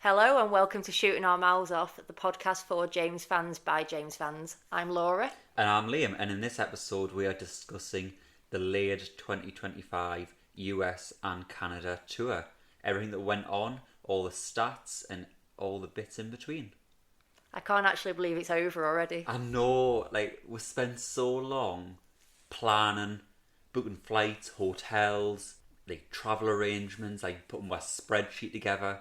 Hello and welcome to Shooting Our Mouths Off, the podcast for James fans by James fans. I'm Laura. And I'm Liam, and in this episode we are discussing the Laid 2025 US and Canada tour. Everything that went on, all the stats, and all the bits in between. I can't actually believe it's over already. I know, we spent so long planning, booking flights, hotels, travel arrangements, putting a spreadsheet together,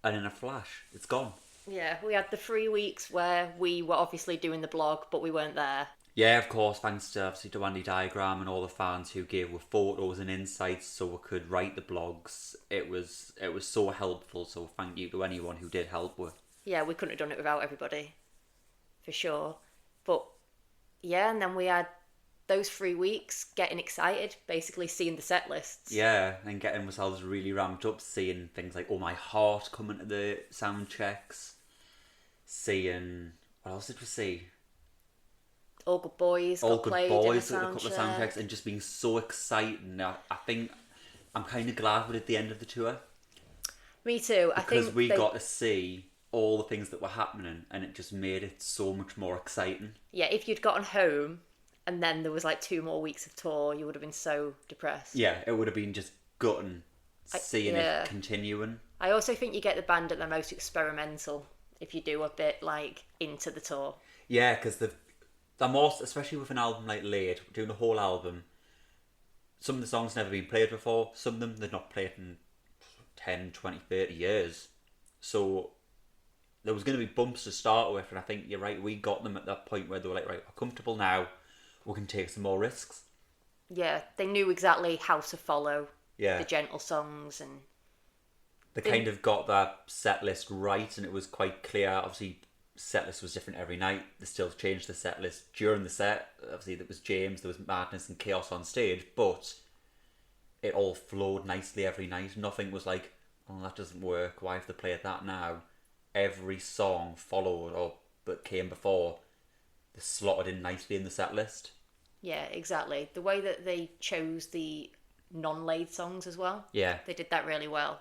and in a flash, it's gone. Yeah, we had the 3 weeks where we were obviously doing the blog, but we weren't there. Yeah, of course, thanks to obviously to Andy Diagram and all the fans who gave us photos and insights so we could write the blogs. It was so helpful, so thank you to anyone who did help with. Yeah, we couldn't have done it without everybody, for sure. But yeah, and then we had those 3 weeks getting excited, basically seeing the set lists. Yeah, and getting ourselves really ramped up, seeing things like Oh My Heart coming to the sound checks, seeing, what else did we see? All Good Boys got played in a sound couple of sound checks, and just being so exciting. I think I'm kind of glad we did the end of the tour. Me too. Because we got to see all the things that were happening, and it just made it so much more exciting. Yeah, if you'd gotten home and then there was 2 more weeks of tour, you would have been so depressed. Yeah, it would have been just gutting seeing it continuing. I also think you get the band at their most experimental if you do a bit into the tour. Yeah, because they're more, especially with an album like Laid, doing a whole album, some of the songs never been played before, some of them they've not played in 10, 20, 30 years. So there was going to be bumps to start with, and I think you're right, we got them at that point where they were like, right, we're comfortable now, we can take some more risks. Yeah, they knew exactly how to follow the gentle songs, and they kind of got that set list right, and it was quite clear. Obviously, set list was different every night. They still changed the set list during the set. Obviously, there was James, there was madness and chaos on stage, but it all flowed nicely every night. Nothing was like, oh, that doesn't work, why have they played that now? Every song followed or that came before, they slotted in nicely in the set list. Yeah, exactly. The way that they chose the non-laid songs as well. Yeah. They did that really well.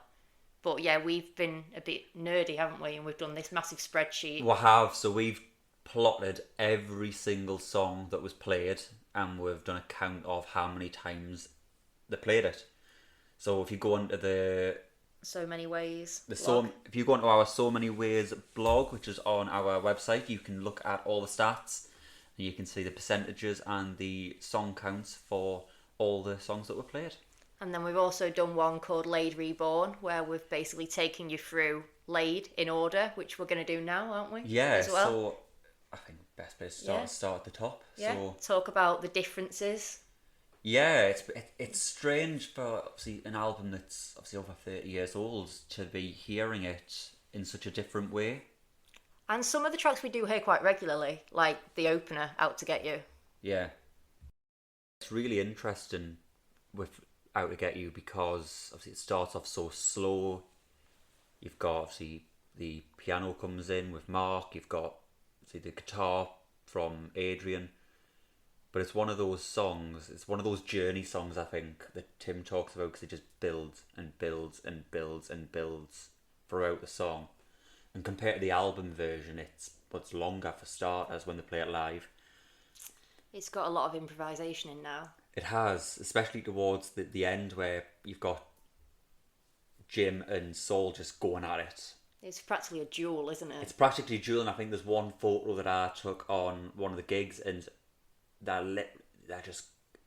But yeah, we've been a bit nerdy, haven't we? And we've done this massive spreadsheet. We have, so we've plotted every single song that was played, and we've done a count of how many times they played it. So if you go onto the So Many Ways if you go onto our So Many Ways blog, which is on our website, you can look at all the stats, and you can see the percentages and the song counts for all the songs that were played. And then we've also done one called Laid Reborn, where we've basically taken you through Laid in order, which we're going to do now, aren't we? Yeah, as well. So I think best place to start at the top. Yeah, So talk about the differences. yeah, it's strange for obviously an album that's obviously over 30 years old to be hearing it in such a different way. And some of the tracks we do hear quite regularly, like the opener, Out to Get You. Yeah. It's really interesting with Out to Get You because obviously it starts off so slow. You've got obviously the piano comes in with Mark, you've got obviously the guitar from Adrian. But it's one of those songs, it's one of those journey songs, I think, that Tim talks about, because it just builds and builds and builds and builds throughout the song. And compared to the album version, it's longer for starters when they play it live. It's got a lot of improvisation in now. It has, especially towards the end where you've got Jim and Saul just going at it. It's practically a duel, isn't it? It's practically a duel, and I think there's one photo that I took on one of the gigs, and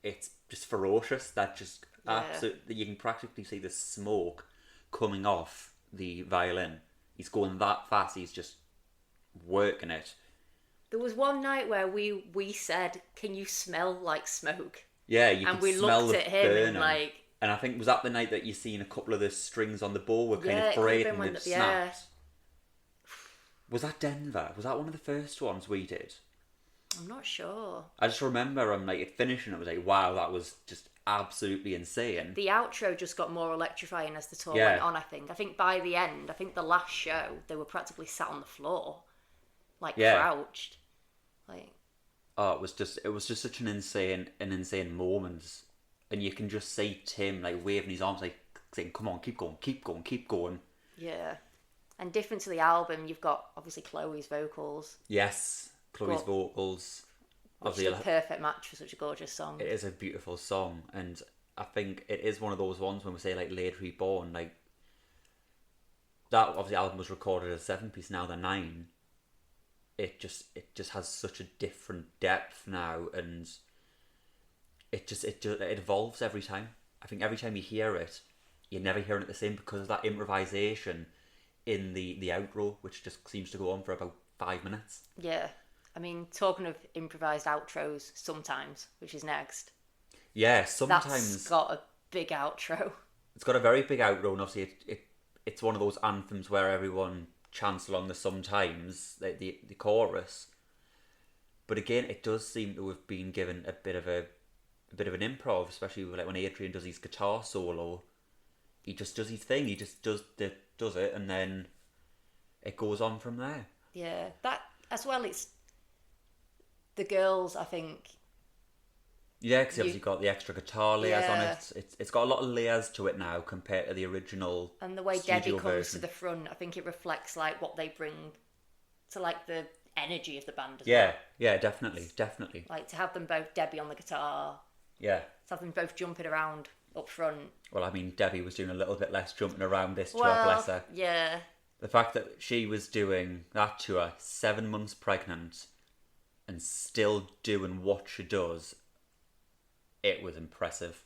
it's just ferocious. That just absolutely, you can practically see the smoke coming off the violin. He's going that fast, he's just working it. There was one night where we said, "Can you smell like smoke?" Yeah, you and could we smell looked the at him burning. and And I think, was that the night that you seen a couple of the strings on the bow were kind of frayed and they'd snapped? Was that Denver? Was that one of the first ones we did? I'm not sure. I just remember it finishing, I was like, wow, that was just absolutely insane. The outro just got more electrifying as the tour went on, I think. I think by the end, the last show, they were practically sat on the floor. Crouched. Oh, it was just such an insane moment. And you can just see Tim waving his arms saying, come on, keep going, keep going, keep going. Yeah. And different to the album, you've got obviously Chloe's vocals, Yes, Chloe's Go- vocals. which is Obviously, a perfect match for such a gorgeous song. it is a beautiful song, and I think it is one of those ones when we say like Late Reborn, like that. Obviously, album was recorded as a 7-piece. Now they're 9. It just has such a different depth now, and it evolves every time. I think every time you hear it, you're never hearing it the same because of that improvisation in the outro, which just seems to go on for about 5 minutes. Yeah. I mean, talking of improvised outros sometimes, which is next, Yeah, that's sometimes got a big outro. it's got a very big outro, and obviously it's one of those anthems where everyone chants along the sometimes the chorus. But again, it does seem to have been given a bit of an improv, especially like when Adrian does his guitar solo. He just does his thing. He just does it, and then it goes on from there. Yeah, that as well. It's the girls, I think. Yeah, because obviously got the extra guitar layers on Yeah. it. It's got a lot of layers to it now compared to the original. And the way studio Debbie comes version. to the front, I think it reflects like what they bring to like the energy of the band as Yeah, well. yeah, definitely. Like to have them both, Debbie on the guitar, Yeah. to have them both jumping around up front. Well, I mean, Debbie was doing a little bit less jumping around this tour, Well, bless her. yeah, The fact that she was doing that tour 7 months pregnant and still doing what she does, it was impressive.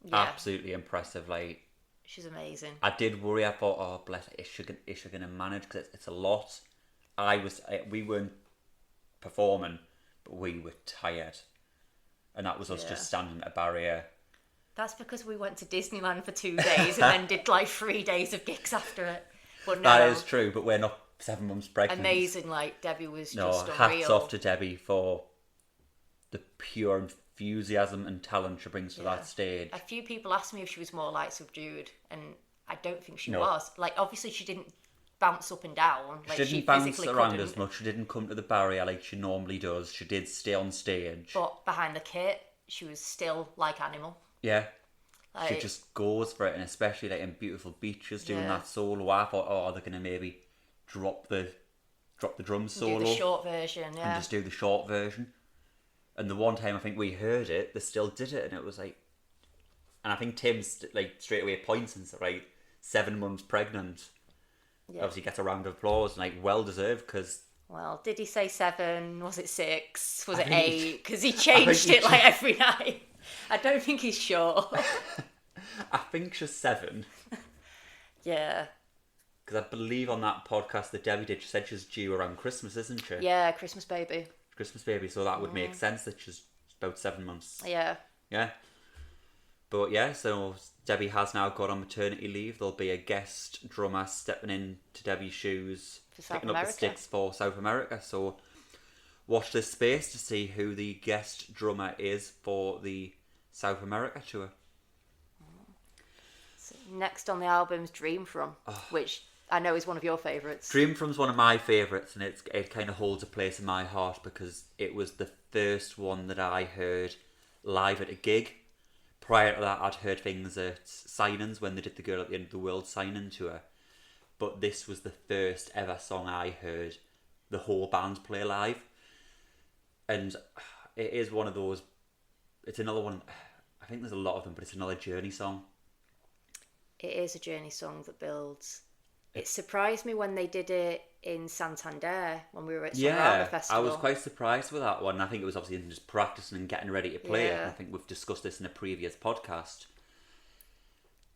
yeah, Absolutely impressive. Like, she's amazing. I did worry. I thought, oh, bless her, is she going to manage? Because it's a lot. We weren't performing, but we were tired. And that was us Yeah. just standing at a barrier. That's because we went to Disneyland for 2 days and then did like 3 days of gigs after it. But no, That is true, but we're not 7 months pregnant. amazing. Like Debbie was No, just hats unreal. off to Debbie for the pure enthusiasm and talent she brings to Yeah. that stage. A few people asked me if she was more like subdued, and I don't think she No. was. Like, obviously, she didn't bounce up and down. Like, She she didn't bounce physically around couldn't. as much. She didn't come to the barrier like she normally does. She did stay on stage. But behind the kit, she was still like Animal. Yeah. She Like, just goes for it, and especially like in Beautiful Beaches doing Yeah. that solo. I thought, oh, they're gonna maybe drop the drum solo do the short version, and yeah. just do the short version. And the one time I think we heard it, they still did it, and it was like, and I think Tim like straight away points and said, right, 7 months pregnant. Yeah. Obviously gets a round of applause, and like well deserved because Well, did he say 7? Was it 6? Was I it think he- 8? Because he changed he it like every night. I don't think he's sure. I think she's 7. Yeah. Because I believe on that podcast that Debbie did, she said she's due around Christmas, isn't she? Yeah, Christmas Baby. Christmas baby, so that would make sense that she's about 7 months. Yeah. Yeah. But yeah, so Debbie has now got on maternity leave. There'll be a guest drummer stepping into Debbie's shoes, For South picking up the America. sticks for South America. So watch this space to see who the guest drummer is for the South America tour. So next on the album's Dream From, which I know is one of your favourites. Dream From's one of my favourites, and it kind of holds a place in my heart because it was the first one that I heard live at a gig. Prior to that, I'd heard things at signings when they did the Girl at the End of the World signing tour. But this was the first ever song I heard the whole band play live. And it is one of those, it's another one, I think there's a lot of them, but it's another Journey song. It is a Journey song that builds. It surprised me when they did it in Santander when we were at Sonora I Festival. was quite surprised with that one. I think it was obviously just practicing and getting ready to play it. Yeah. And I think we've discussed this in a previous podcast.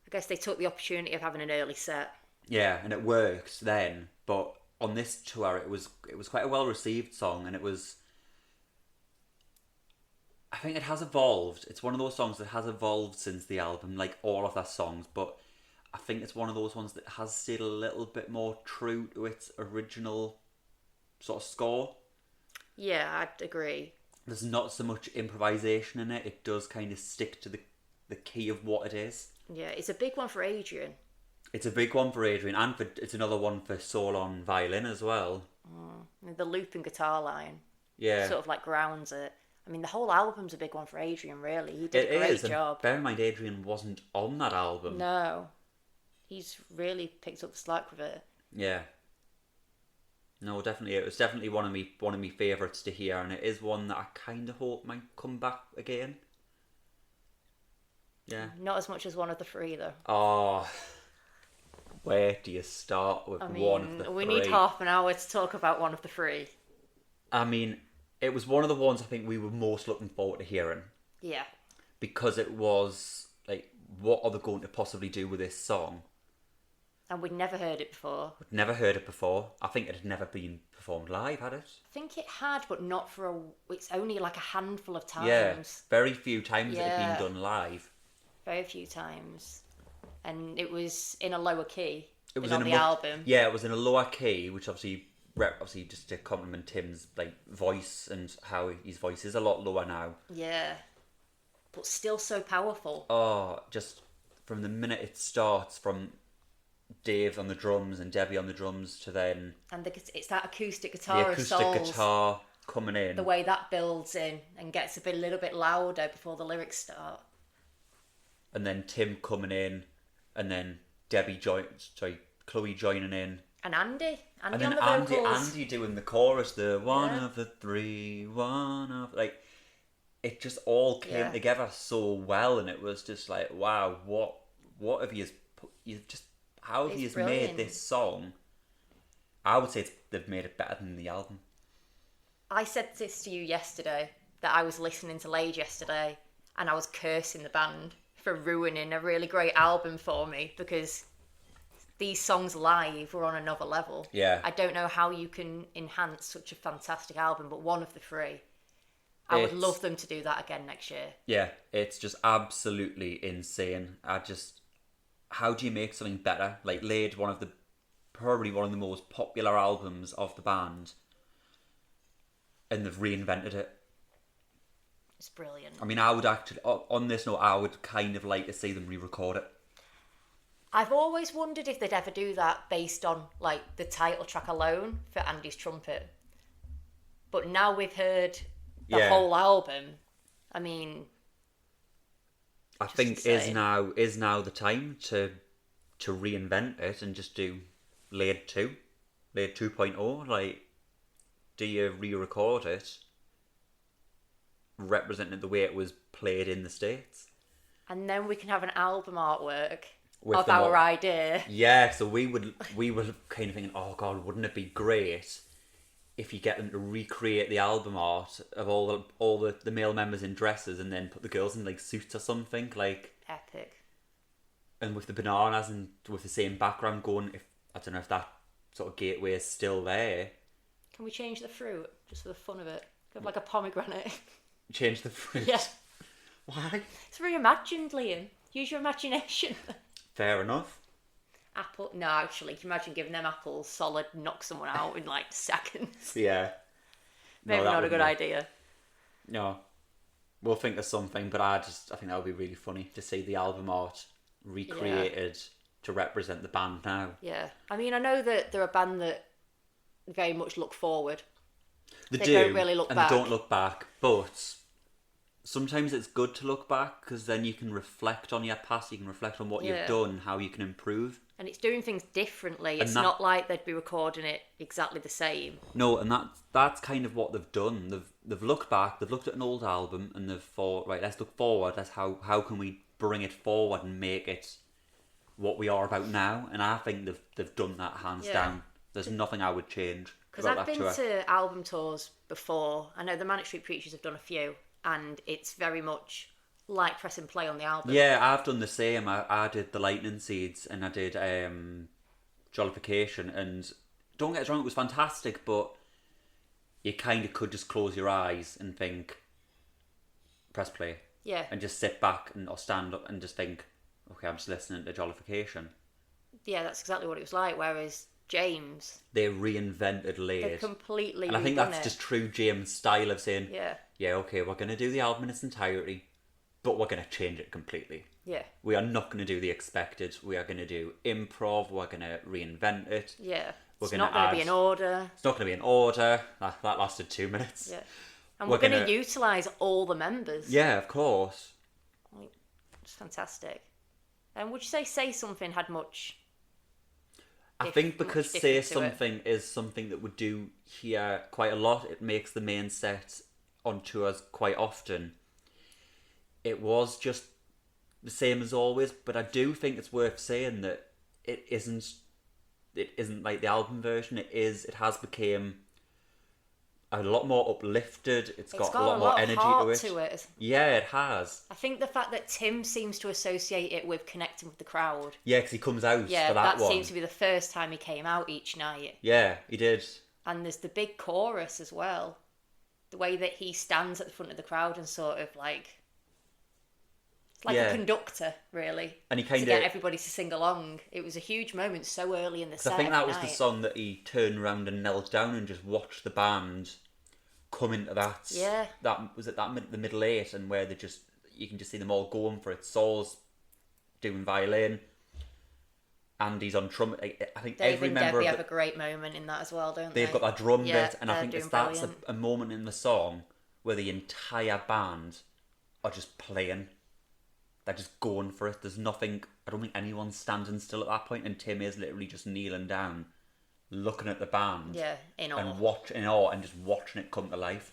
I guess they took the opportunity of having an early set. Yeah, and it works then. But on this tour, it was quite a well received song, and it was. I think it has evolved. It's one of those songs that has evolved since the album, like all of their songs. But I think it's one of those ones that has stayed a little bit more true to its original sort of score. Yeah, I'd agree. There's not so much improvisation in it. It does kind of stick to the key of what it is. Yeah, it's a big one for Adrian. It's a big one for Adrian, and it's another one for Sol on violin as well. The loop and guitar line Yeah, sort of like grounds it. I mean, the whole album's a big one for Adrian, really. He it did a great is. And job. bear in mind, Adrian wasn't on that album. No. He's really picked up the slack with it. Yeah. No, definitely. It was definitely one of my favourites to hear, and it is one that I kind of hope might come back again. Yeah. Not as much as one of the three, though. Oh, where do you start with I one of the mean, we need three? half an hour to talk about one of the three. I mean, it was one of the ones I think we were most looking forward to hearing Yeah. because it was like, what are they going to possibly do with this song? And we'd never heard it before. I'd never heard it before. I think it had never been performed live, had it? I think it had, but not for a. It's only like a handful of Yeah, times. very few times it Yeah. had been done live. Very few times. And it was in a lower key It was than in on a the album. Yeah, it was in a lower key, which obviously just to compliment Tim's like voice and how his voice is a lot lower now. Yeah. But still so powerful. Oh, just from the minute it starts, from Dave on the drums and Debbie on the drums to then And it's that acoustic the guitar of acoustic Souls. guitar coming in. The way that builds in and gets a little bit louder before the lyrics start. And then Tim coming in, and then Chloe joining in. And Andy. And On then the vocals. Andy doing the chorus, the one Yeah. of the three, one of like, it just all came Yeah. together so well, and it was just like, wow, what have you just how have It's you brilliant. made this song? I would say they've made it better than the album. I said this to you yesterday, that I was listening to Lade yesterday and I was cursing the band for ruining a really great album for me because these songs live were on another level. Yeah. I don't know how you can enhance such a fantastic album, but one of the three. I would love them to do that again next year. Yeah, it's just absolutely insane. How do you make something better? Like Laid, probably one of the most popular albums of the band, and they've reinvented it. It's brilliant. I mean, I would actually, on this note, I would kind of like to see them re-record it. I've always wondered if they'd ever do that based on like the title track alone for Andy's trumpet. But now we've heard the Yeah. whole album. I mean, I think is insane. now the time to reinvent it and just do Laid 2, Laid 2.0. Like, do you re-record it, representing it the way it was played in the States? and then we can have an album artwork With of them our all. idea. Yeah, so we were kind of thinking, oh god, wouldn't it be great if you get them to recreate the album art of all the male members in dresses and then put the girls in like suits or something, like, Epic. and with the bananas and with the same background going. If I don't know if that sort of gateway is still there. Can we change the fruit just for the fun of it? Have like a pomegranate. Change the fruit. Yeah. Why? It's reimagined, Liam. Use your imagination. Fair enough. Apple. No, actually, can you imagine giving them apples solid, knock someone out in like seconds? Yeah. Maybe that not a wouldn't good be- idea. No. We'll think of something, but I think that would be really funny to see the album art recreated to represent the band now. Yeah. I mean, I know that they're a band that very much look forward. They They do, don't really look and back. they don't look back, but sometimes it's good to look back because then you can reflect on your past, you can reflect on what Yeah. you've done, how you can improve. And it's doing things differently. It's that- not like they'd be recording it exactly the same. No, and that's kind of what they've done. They've looked back, they've looked at an old album, and they've thought, right, let's look forward. That's how can we bring it forward and make it what we are about now? And I think they've done that hands Yeah. down. There's nothing I would change Because about I've that been tour. to album tours before. I know the Manic Street Preachers have done a few, and it's very much like press and play on the album. Yeah, I've done the same. I did the Lightning Seeds and I did Jollification, and don't get us wrong, it was fantastic, but you kind of could just close your eyes and think, press play, Yeah. and just sit back or stand up and just think, okay, I'm just listening to Jollification. Yeah, that's exactly what it was like. Whereas James, They reinvented they've Laid. completely And I think redone that's it. just true James' style of saying, Yeah. okay, we're going to do the album in its entirety, but we're going to change it completely. Yeah. We are not going to do the expected. We are going to do improv. We're going to reinvent it. Yeah. We're It's gonna not going to be add- in order. It's not going to be in order. That lasted 2 minutes. Yeah. And We're we're going to gonna- utilise all the members. Yeah, of course. Like, it's fantastic. And would you say Something had much? I think because much Say different to it. Something is something that we do hear quite a lot, it makes the main set on tours quite often. It was just the same as always, but I do think it's worth saying that it isn't like the album version. It has become a lot more uplifted. It's got a lot a more lot of energy heart to it. to it. Yeah, it has. I think the fact that Tim seems to associate it with connecting with the crowd. Yeah, because he comes out Yeah, for that one. seems to be the first time he came out each night. Yeah, he did. And there's the big chorus as well. The way that he stands at the front of the crowd and sort of like... It's like a conductor, really. And he kind to get of... everybody to sing along. It was a huge moment so early in the set. I think that was every the night. song that he turned around and knelt down and just watched the band come into that. Yeah. That was at the middle eight, and where you can just see them all going for it. Saul's doing violin, Andy's on trumpet. I think Dave every and member Debbie of have a great moment in that as well, don't they? they've got that drum Yeah, bit, and I think they're that's doing a moment in the song where the entire band are just playing. They're just going for it. There's nothing. I don't think anyone's standing still at that point, and Tim is literally just kneeling down, looking at the band. Yeah, in awe. And in awe, and just watching it come to life.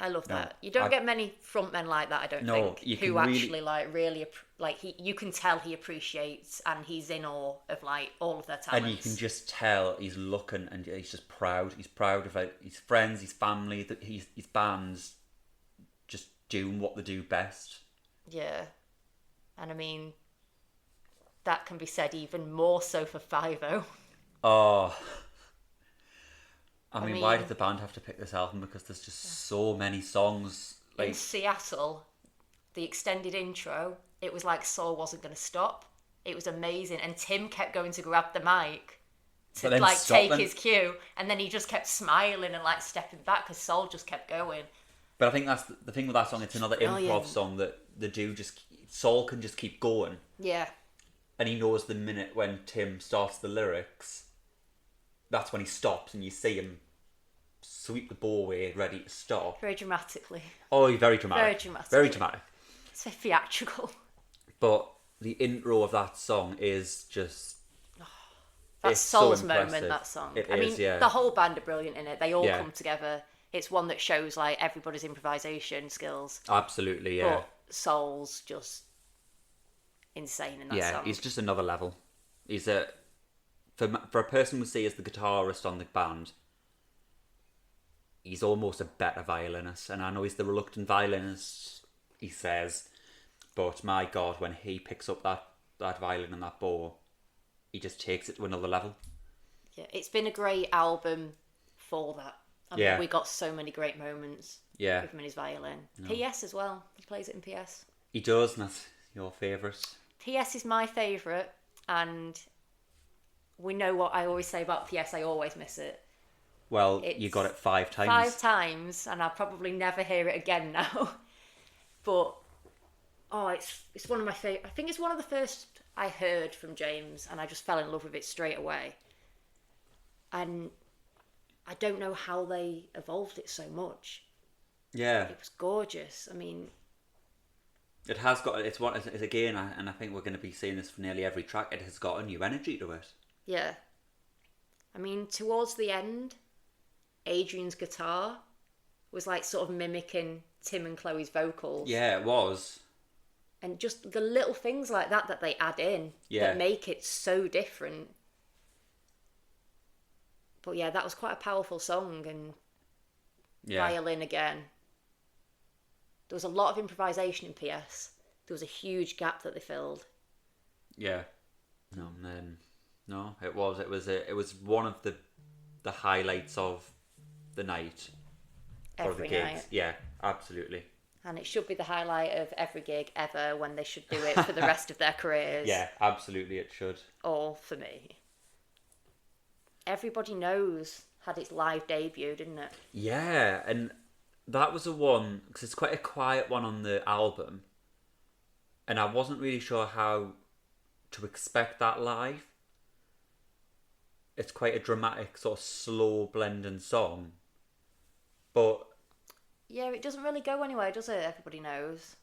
I love that. You don't get many frontmen like that, I don't think, you who can actually really like you can tell he appreciates and he's in awe of like all of their talents. And you can just tell he's looking and he's just proud. He's proud of like his friends, his family, that his band's just doing what they do best. Yeah, and I mean that can be said even more so for Five-O. Oh. I mean, why did the band have to pick this album? Because there's just so many songs. In Seattle, the extended intro, it was like Saul wasn't going to stop. It was amazing, and Tim kept going to grab the mic to like take his cue, and then he just kept smiling and like stepping back because Saul just kept going. But I think that's the thing with that song. It's another Brilliant. improv song that the dude Saul can just keep going. Yeah. And he knows the minute when Tim starts the lyrics, that's when he stops, and you see him sweep the bow away, ready to stop. Very dramatically. Oh, very dramatic. Very dramatic. Very dramatic. It's very theatrical. But the intro of that song is just... That's so Saul's impressive. moment, that song. It I is, mean, yeah. the whole band are brilliant in it. They all Yeah. come together. It's one that shows like everybody's improvisation skills. Absolutely, yeah. But Saul's just insane in that Yeah, song. he's just another level. He's for a person we see as the guitarist on the band, he's almost a better violinist. And I know he's the reluctant violinist, he says, but my God, when he picks up that violin and that bow, he just takes it to another level. Yeah, it's been a great album for that. I mean, Yeah. we got so many great moments Yeah, with him and his violin. PS as well. He plays it in PS. he does, and that's your favourite. PS is my favourite, and we know what I always say about PS. I always miss it. Well, It's you got it 5 times. 5 times, and I'll probably never hear it again now. But it's one of my favorite. I think it's one of the first I heard from James, and I just fell in love with it straight away. And I don't know how they evolved it so much. Yeah, It was gorgeous. I mean, it has got. It's again, and I think we're going to be seeing this for nearly every track. It has got a new energy to it. yeah. I mean, towards the end, Adrian's guitar was like sort of mimicking Tim and Chloe's vocals. Yeah, it was. And just the little things like that they add in Yeah. that make it so different. But yeah, that was quite a powerful song, and Yeah, violin again. There was a lot of improvisation in PS. There was a huge gap that they filled. yeah. No, and then no, it was one of the highlights of the night. For Every the gigs. night. Yeah, absolutely. And it should be the highlight of every gig ever, when they should do it for the rest of their careers. Yeah, absolutely, it should. Or for me. Everybody Knows had its live debut, didn't it? Yeah, and that was a one, because it's quite a quiet one on the album, and I wasn't really sure how to expect that live. It's quite a dramatic, sort of slow blending song, but Yeah, it doesn't really go anywhere, does it? Everybody Knows.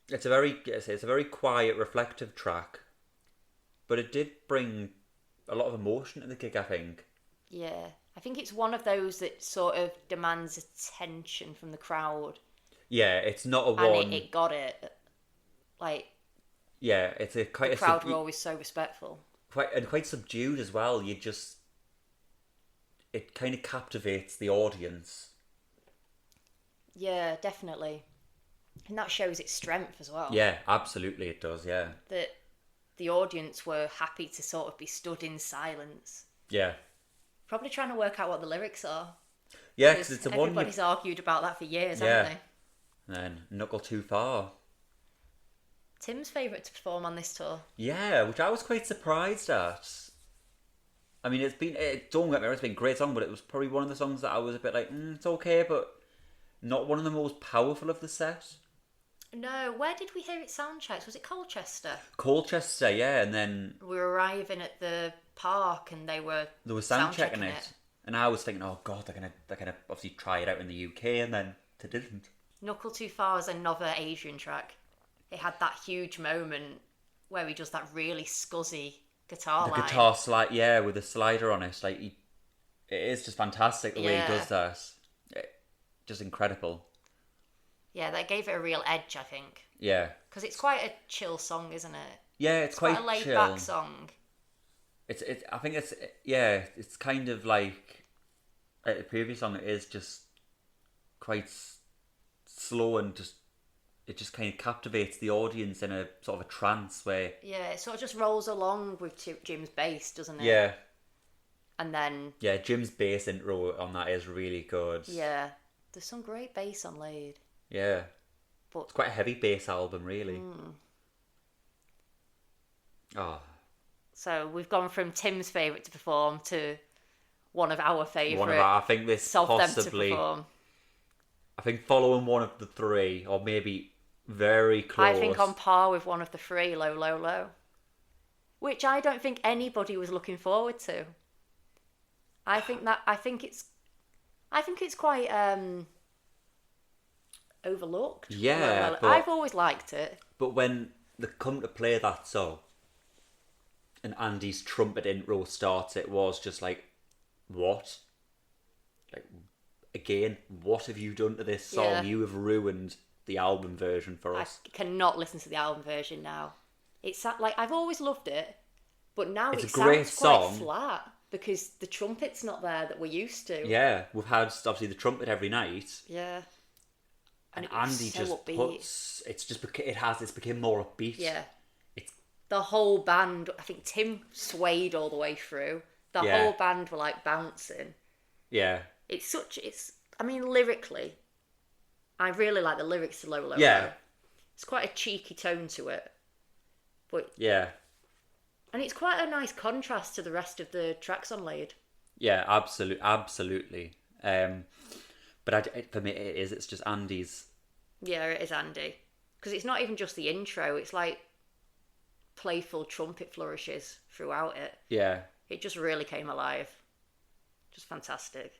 it's a very quiet, reflective track, but it did bring a lot of emotion to the gig, I think. Yeah. I think it's one of those that sort of demands attention from the crowd. Yeah, it's not a And one. it got it. Like, Yeah, it's a the quite crowd were always so respectful. quite subdued as well. It kind of captivates the audience. Yeah, definitely. And that shows its strength as well. Yeah, absolutely, it does. Yeah, That the audience were happy to sort of be stood in silence. yeah, Probably trying to work out what the lyrics are. yeah. Because it's the one. Everybody's argued about that for years, Yeah. haven't they? And Knuckle Too Far. Tim's favourite to perform on this tour. Yeah, which I was quite surprised at. I mean, don't get me wrong, it's been a great song, but it was probably one of the songs that I was a bit like, it's okay, but not one of the most powerful of the set. No, where did we hear it sound checks? Was it Colchester? Colchester, yeah, and then We were arriving at the park and they were sound checking it. And I was thinking, oh god, they're gonna obviously try it out in the UK, and then they didn't. Knuckle Too Far is another Adrian track. It had that huge moment where he does that really scuzzy guitar The line. guitar slide, yeah, with the slider on it, it is just fantastic the way he does that. Just incredible. Yeah, that gave it a real edge, I think. Yeah. Because it's quite a chill song, isn't it? Yeah, it's quite a laid chill. back song. I think it's kind of like the previous song. It is just quite slow and it just kind of captivates the audience in a sort of a trance where. Yeah, it sort of just rolls along with Jim's bass, doesn't it? Yeah. And then. Yeah, Jim's bass intro on that is really good. Yeah, there's some great bass on Laid. Yeah. But it's quite a heavy bass album, really. Oh. So we've gone from Tim's favourite to perform to one of our favourite. I think this possibly. To perform. I think following one of the three, or maybe very close. I think on par with one of the three, Low, Low, Low. Which I don't think anybody was looking forward to. I think it's quite overlooked. Yeah, but I've always liked it. But when they come to play that song and Andy's trumpet intro starts, it was just like, what? Like, again, what have you done to this song? Yeah. You have ruined the album version for us. I cannot listen to the album version now. It's like, I've always loved it, but now it's it a great sounds song. quite flat because the trumpet's not there that we're used to. Yeah, we've had obviously the trumpet every night. Yeah. And Andy so just upbeat. puts it's become more upbeat. Yeah. It's the whole band. I think Tim swayed all the way through. The whole band were like bouncing. Yeah. I mean, lyrically, I really like the lyrics to Low, Low, Yeah. Low. It's quite a cheeky tone to it, but yeah. And it's quite a nice contrast to the rest of the tracks on Laid. Yeah, absolutely. But for me, it's just Andy's. Yeah, it is Andy. Because it's not even just the intro, it's like playful trumpet flourishes throughout it. Yeah. It just really came alive. Just fantastic.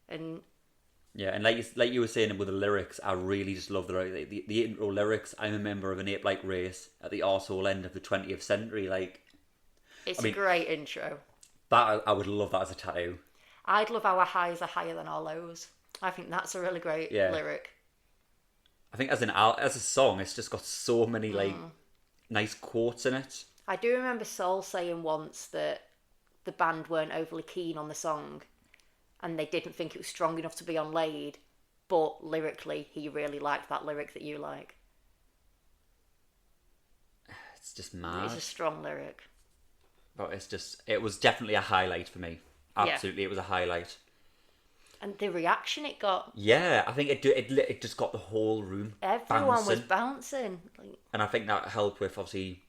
And yeah, and like you were saying with the lyrics, I really just love the intro lyrics. I'm a member of an ape-like race at the arsehole end of the 20th century. It's a great intro. That I would love that as a tattoo. I'd love our highs are higher than our lows. I think that's a really great lyric. I think as a song, it's just got so many nice quotes in it. I do remember Sol saying once that the band weren't overly keen on the song and they didn't think it was strong enough to be on Laid, but lyrically he really liked that lyric that you like. It's just mad. It's a strong lyric. But it was definitely a highlight for me. Absolutely, It was a highlight. And the reaction it got. Yeah, I think it just got the whole room Everyone was bouncing. And I think that helped with, obviously,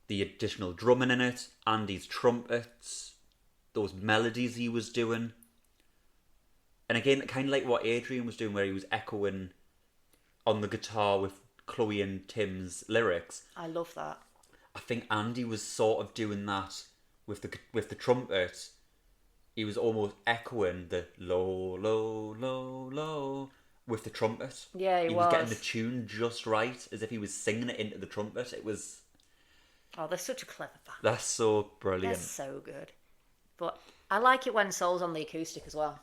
the additional drumming in it, Andy's trumpets, those melodies he was doing. And again, kind of like what Adrian was doing, where he was echoing on the guitar with Chloe and Tim's lyrics. I love that. I think Andy was sort of doing that with the trumpet. He was almost echoing the low, low, low, low with the trumpet. Yeah, he was getting the tune just right, as if he was singing it into the trumpet. It was Oh, they're such a clever band. That's so They're brilliant. so good. But I like it when Soul's on the acoustic as well.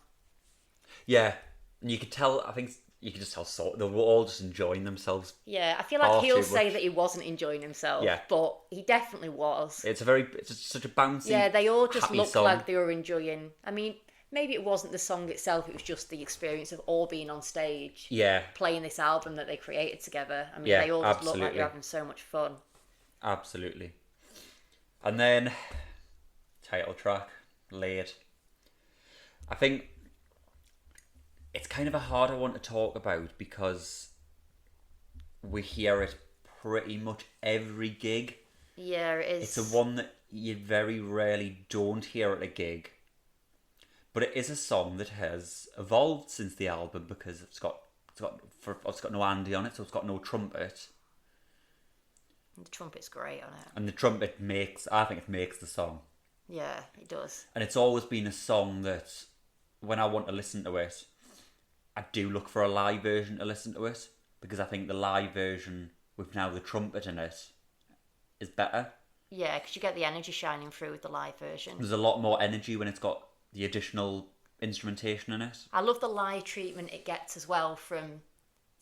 Yeah, and you could tell. I think you could just tell they were all just enjoying themselves Yeah, I feel like far he'll too say much. that he wasn't enjoying himself, Yeah. but he definitely was. It's such a bouncy, Yeah, they all just happy looked song. like they were enjoying. I mean, maybe it wasn't the song itself, it was just the experience of all being on stage, Yeah, playing this album that they created together. I mean, Yeah, they all just look like absolutely. they're having so much fun. absolutely. And then title track, Late. I think it's kind of a harder one to talk about because we hear it pretty much every gig. Yeah, it is. It's a one that you very rarely don't hear at a gig. But it is a song that has evolved since the album because it's got no Andy on it, so it's got no trumpet. The trumpet's great on it. And the trumpet I think it makes the song. Yeah, it does. And it's always been a song that when I want to listen to it, I do look for a live version to listen to it because I think the live version with now the trumpet in it is better. Yeah, because you get the energy shining through with the live version. There's a lot more energy when it's got the additional instrumentation in it. I love the live treatment it gets as well from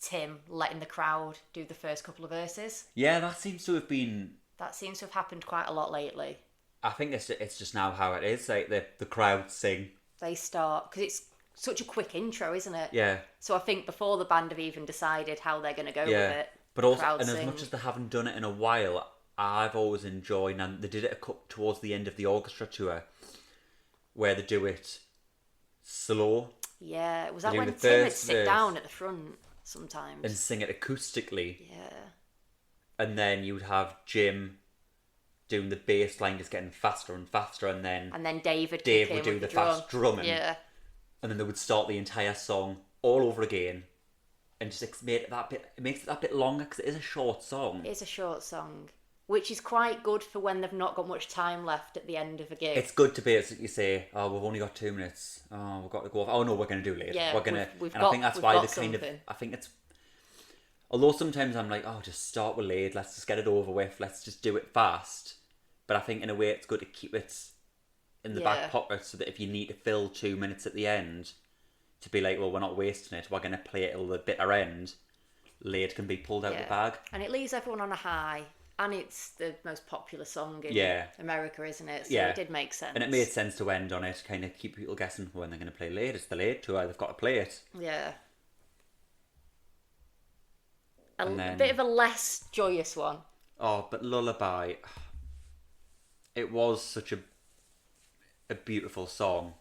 Tim letting the crowd do the first couple of verses. Yeah, that seems to have been. That seems to have happened quite a lot lately. I think it's just now how it is. Like the crowd sing. They start, because it's such a quick intro, isn't it? Yeah. So I think before the band have even decided how they're going to go Yeah. with it, But also, crowd and sing. as much as they haven't done it in a while, I've always enjoyed, and they did it towards the end of the orchestra tour, where they do it slow Yeah, was that They do when the Tim would first sit verse. down at the front sometimes? and sing it acoustically, Yeah. and then you'd have Jim doing the bass line just getting faster and faster, and then And then Dave Dave kick in would do with the drum. fast drumming, Yeah. and then they would start the entire song all over again, and just it makes it that bit longer because it is a short song. It's a short song, which is quite good for when they've not got much time left at the end of a gig. It's good to be able to you say, "Oh, we've only got 2 minutes. Oh, we've got to go off. Oh no, we're going to do later. Yeah, we're going to." we've And got- I think that's we've why got the kind of. something. I think it's. Although sometimes I'm like, "Oh, just start with late. Let's just get it over with. Let's just do it fast." But I think in a way it's good to keep it in the Yeah. back pocket so that if you need to fill 2 minutes at the end, to be like, "Well, we're not wasting it. We're going to play it till the bitter end." Late can be pulled out the bag. And it leaves everyone on a high. And it's the most popular song in Yeah. America, isn't it? So Yeah. it did make sense. And it made sense to end on it, kind of keep people guessing when they're going to play late. It's the late tour, they've got to play it. Yeah. And then- bit of a less joyous one. Oh, but Lullaby, it was such a beautiful song.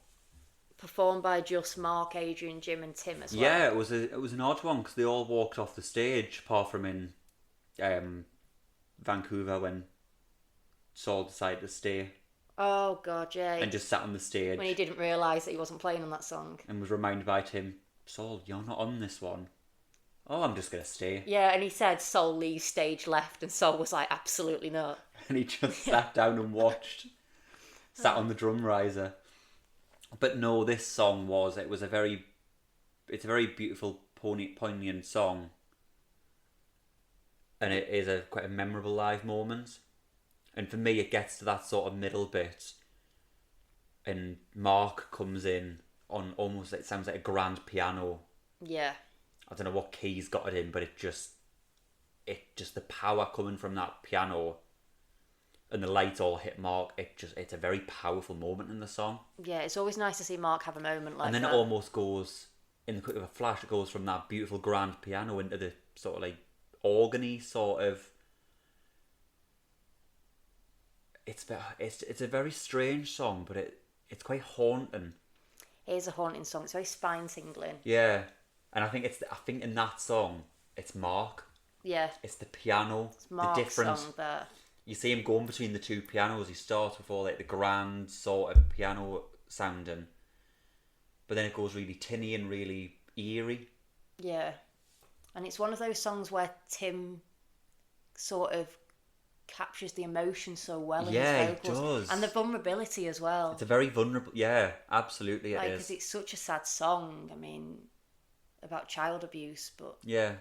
Performed by just Mark, Adrian, Jim, and Tim as well. Yeah, it was an odd one because they all walked off the stage, apart from in Vancouver when Saul decided to stay Oh, God, yeah. and just sat on the stage When he didn't realise that he wasn't playing on that song. and was reminded by Tim, "Saul, you're not on this one." "Oh, I'm just gonna stay." Yeah, and he said Sol leaves stage left, and Sol was like, absolutely not. And he just sat down and watched, sat on the drum riser. But no, this song it's a very beautiful, poignant song, and it is quite a memorable live moment. And for me, it gets to that sort of middle bit, and Mark comes in on almost, it sounds like a grand piano. Yeah. I don't know what key he's got it in, but it just the power coming from that piano and the lights all hit Mark, it's a very powerful moment in the song. Yeah, it's always nice to see Mark have a moment like And then that. it almost goes, in the quick of a flash, it goes from that beautiful grand piano into the sort of like organy sort of. It's a very strange song, but it's quite haunting. It is a haunting song. It's very spine-tingling. Yeah, and I think in that song it's Mark. Yeah. It's the piano, It's Mark's the difference. song there. You see him going between the two pianos. He starts with all like the grand sort of piano sounding, but then it goes really tinny and really eerie. Yeah. And it's one of those songs where Tim sort of captures the emotion so well in Yeah, his he vocals. does. And the vulnerability as well. It's a very vulnerable. Yeah, absolutely, it Because is. it's such a sad song. I mean, about child abuse, but Yeah,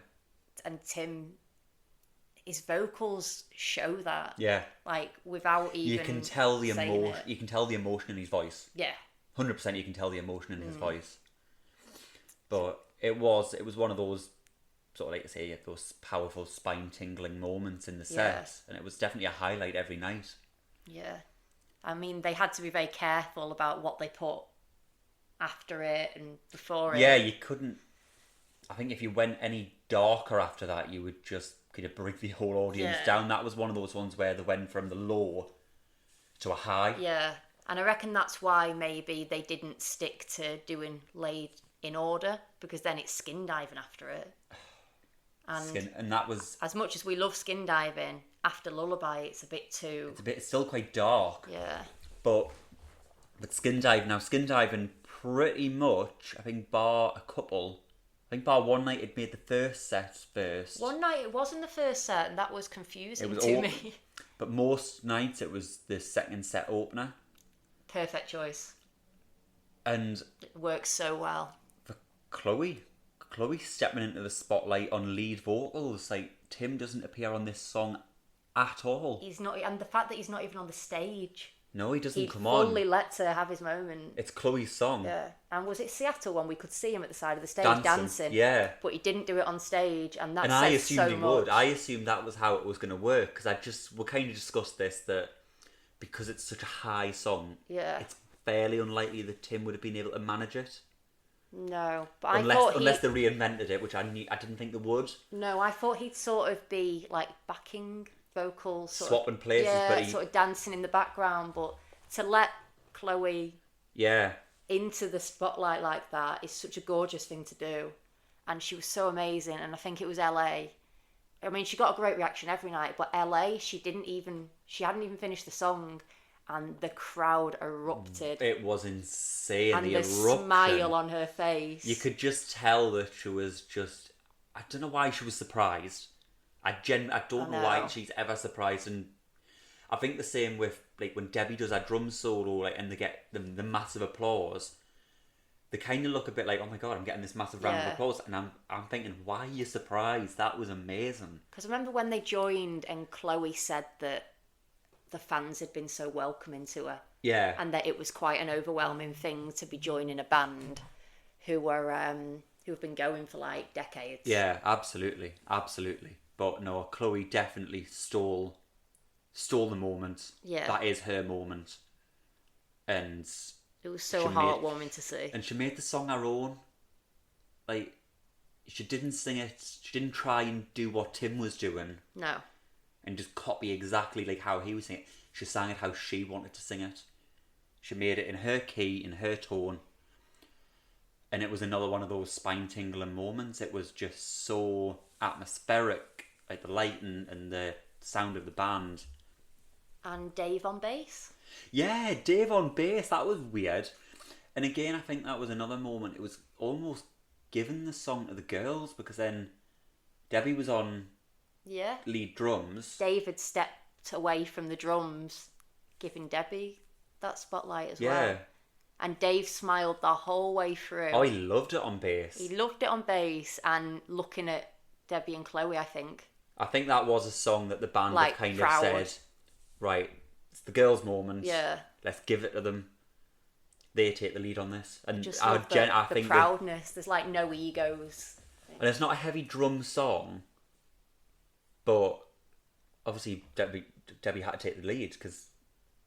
and Tim, his vocals show that. Yeah. Like without even You can tell the saying emotion. it. You can tell the emotion in his voice. Yeah. 100%. You can tell the emotion in his voice. But it was one of those sort of, like I say, those powerful spine tingling moments in the set, and it was definitely a highlight every night. Yeah. I mean, they had to be very careful about what they put after it and before it. Yeah, you couldn't. I think if you went any darker after that, you would just kind of bring the whole audience down. That was one of those ones where they went from the low to a high. Yeah. And I reckon that's why maybe they didn't stick to doing Laid in Order, because then it's skin diving after it. And that was, as much as we love skin diving, after Lullaby, it's a bit too. it's still quite dark. Yeah. But skin diving pretty much, I think bar one night it made the first set first. One night it was in the first set, and that was confusing to me. But most nights it was the second set opener. Perfect choice. And it works so well. For Chloe stepping into the spotlight on lead vocals, like Tim doesn't appear on this song at all. He's not, and the fact that he's not even on the stage. No, he doesn't come on. He on. fully lets her have his moment. It's Chloe's song. Yeah. And was it Seattle when we could see him at the side of the stage dancing? Yeah. But he didn't do it on stage, and that says I assumed so he much. would. I assumed that was how it was going to work, because we kind of discussed this, that because it's such a high song, it's fairly unlikely that Tim would have been able to manage it. No, but unless they reinvented it, which I didn't think they would. No, I thought he'd sort of be like backing vocals, swapping places, but sort of dancing in the background. But to let Chloe into the spotlight like that is such a gorgeous thing to do, and she was so amazing. And I think it was LA. I mean, she got a great reaction every night, but LA, she hadn't even finished the song, and the crowd erupted. It was insane. And the eruption. Smile on her face. You could just tell that she was just. I don't know why she was surprised. I don't know why she's ever surprised, and I think the same with like when Debbie does her drum solo, like, and they get the massive applause. They kind of look a bit like, oh my god, I'm getting this massive round of applause, and I'm thinking, why are you surprised? That was amazing. Because I remember when they joined, and Chloe said that the fans had been so welcoming to her. Yeah. And that it was quite an overwhelming thing to be joining a band who have been going for like decades. Yeah, absolutely. But no, Chloe definitely stole the moment. Yeah. That is her moment. And it was so heartwarming to see. And she made the song her own. Like, she didn't sing it. She didn't try and do what Tim was doing. No. And just copy exactly like how he was singing it. She sang it how she wanted to sing it. She made it in her key, in her tone. And it was another one of those spine-tingling moments. It was just so atmospheric, like the lighting and the sound of the band. And Dave on bass? Yeah, Dave on bass. That was weird. And again, I think that was another moment. It was almost giving the song to the girls, because then Debbie was on lead drums. David stepped away from the drums, giving Debbie that spotlight as well. And Dave smiled the whole way through. Oh, he loved it on bass. He loved it on bass, and looking at Debbie and Chloe, I think. I think that was a song that the band like, had kind proud. of said, right, it's the girls' moment. Yeah. Let's give it to them. They take the lead on this. And just I the think proudness. There's like no egos. And it's not a heavy drum song, but obviously Debbie had to take the lead,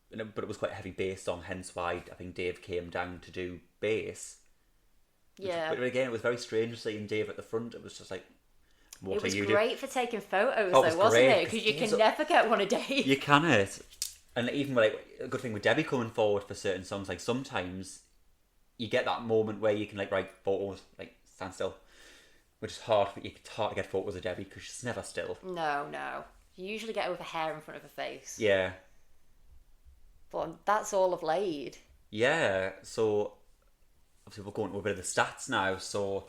but it was quite a heavy bass song, hence why I think Dave came down to do bass. But again, it was very strange seeing Dave at the front. It was just like, what are you doing? It was great for taking photos, though, wasn't it? Because you can never get one of Dave. You cannot. And even like a good thing with Debbie coming forward for certain songs, like sometimes you get that moment where you can like write photos, like stand still, which is hard. It's hard to get photos of Debbie because she's never still. No. You usually get her with her hair in front of her face. Yeah. But that's all of Laid. Yeah, so obviously we're going to a bit of the stats now. So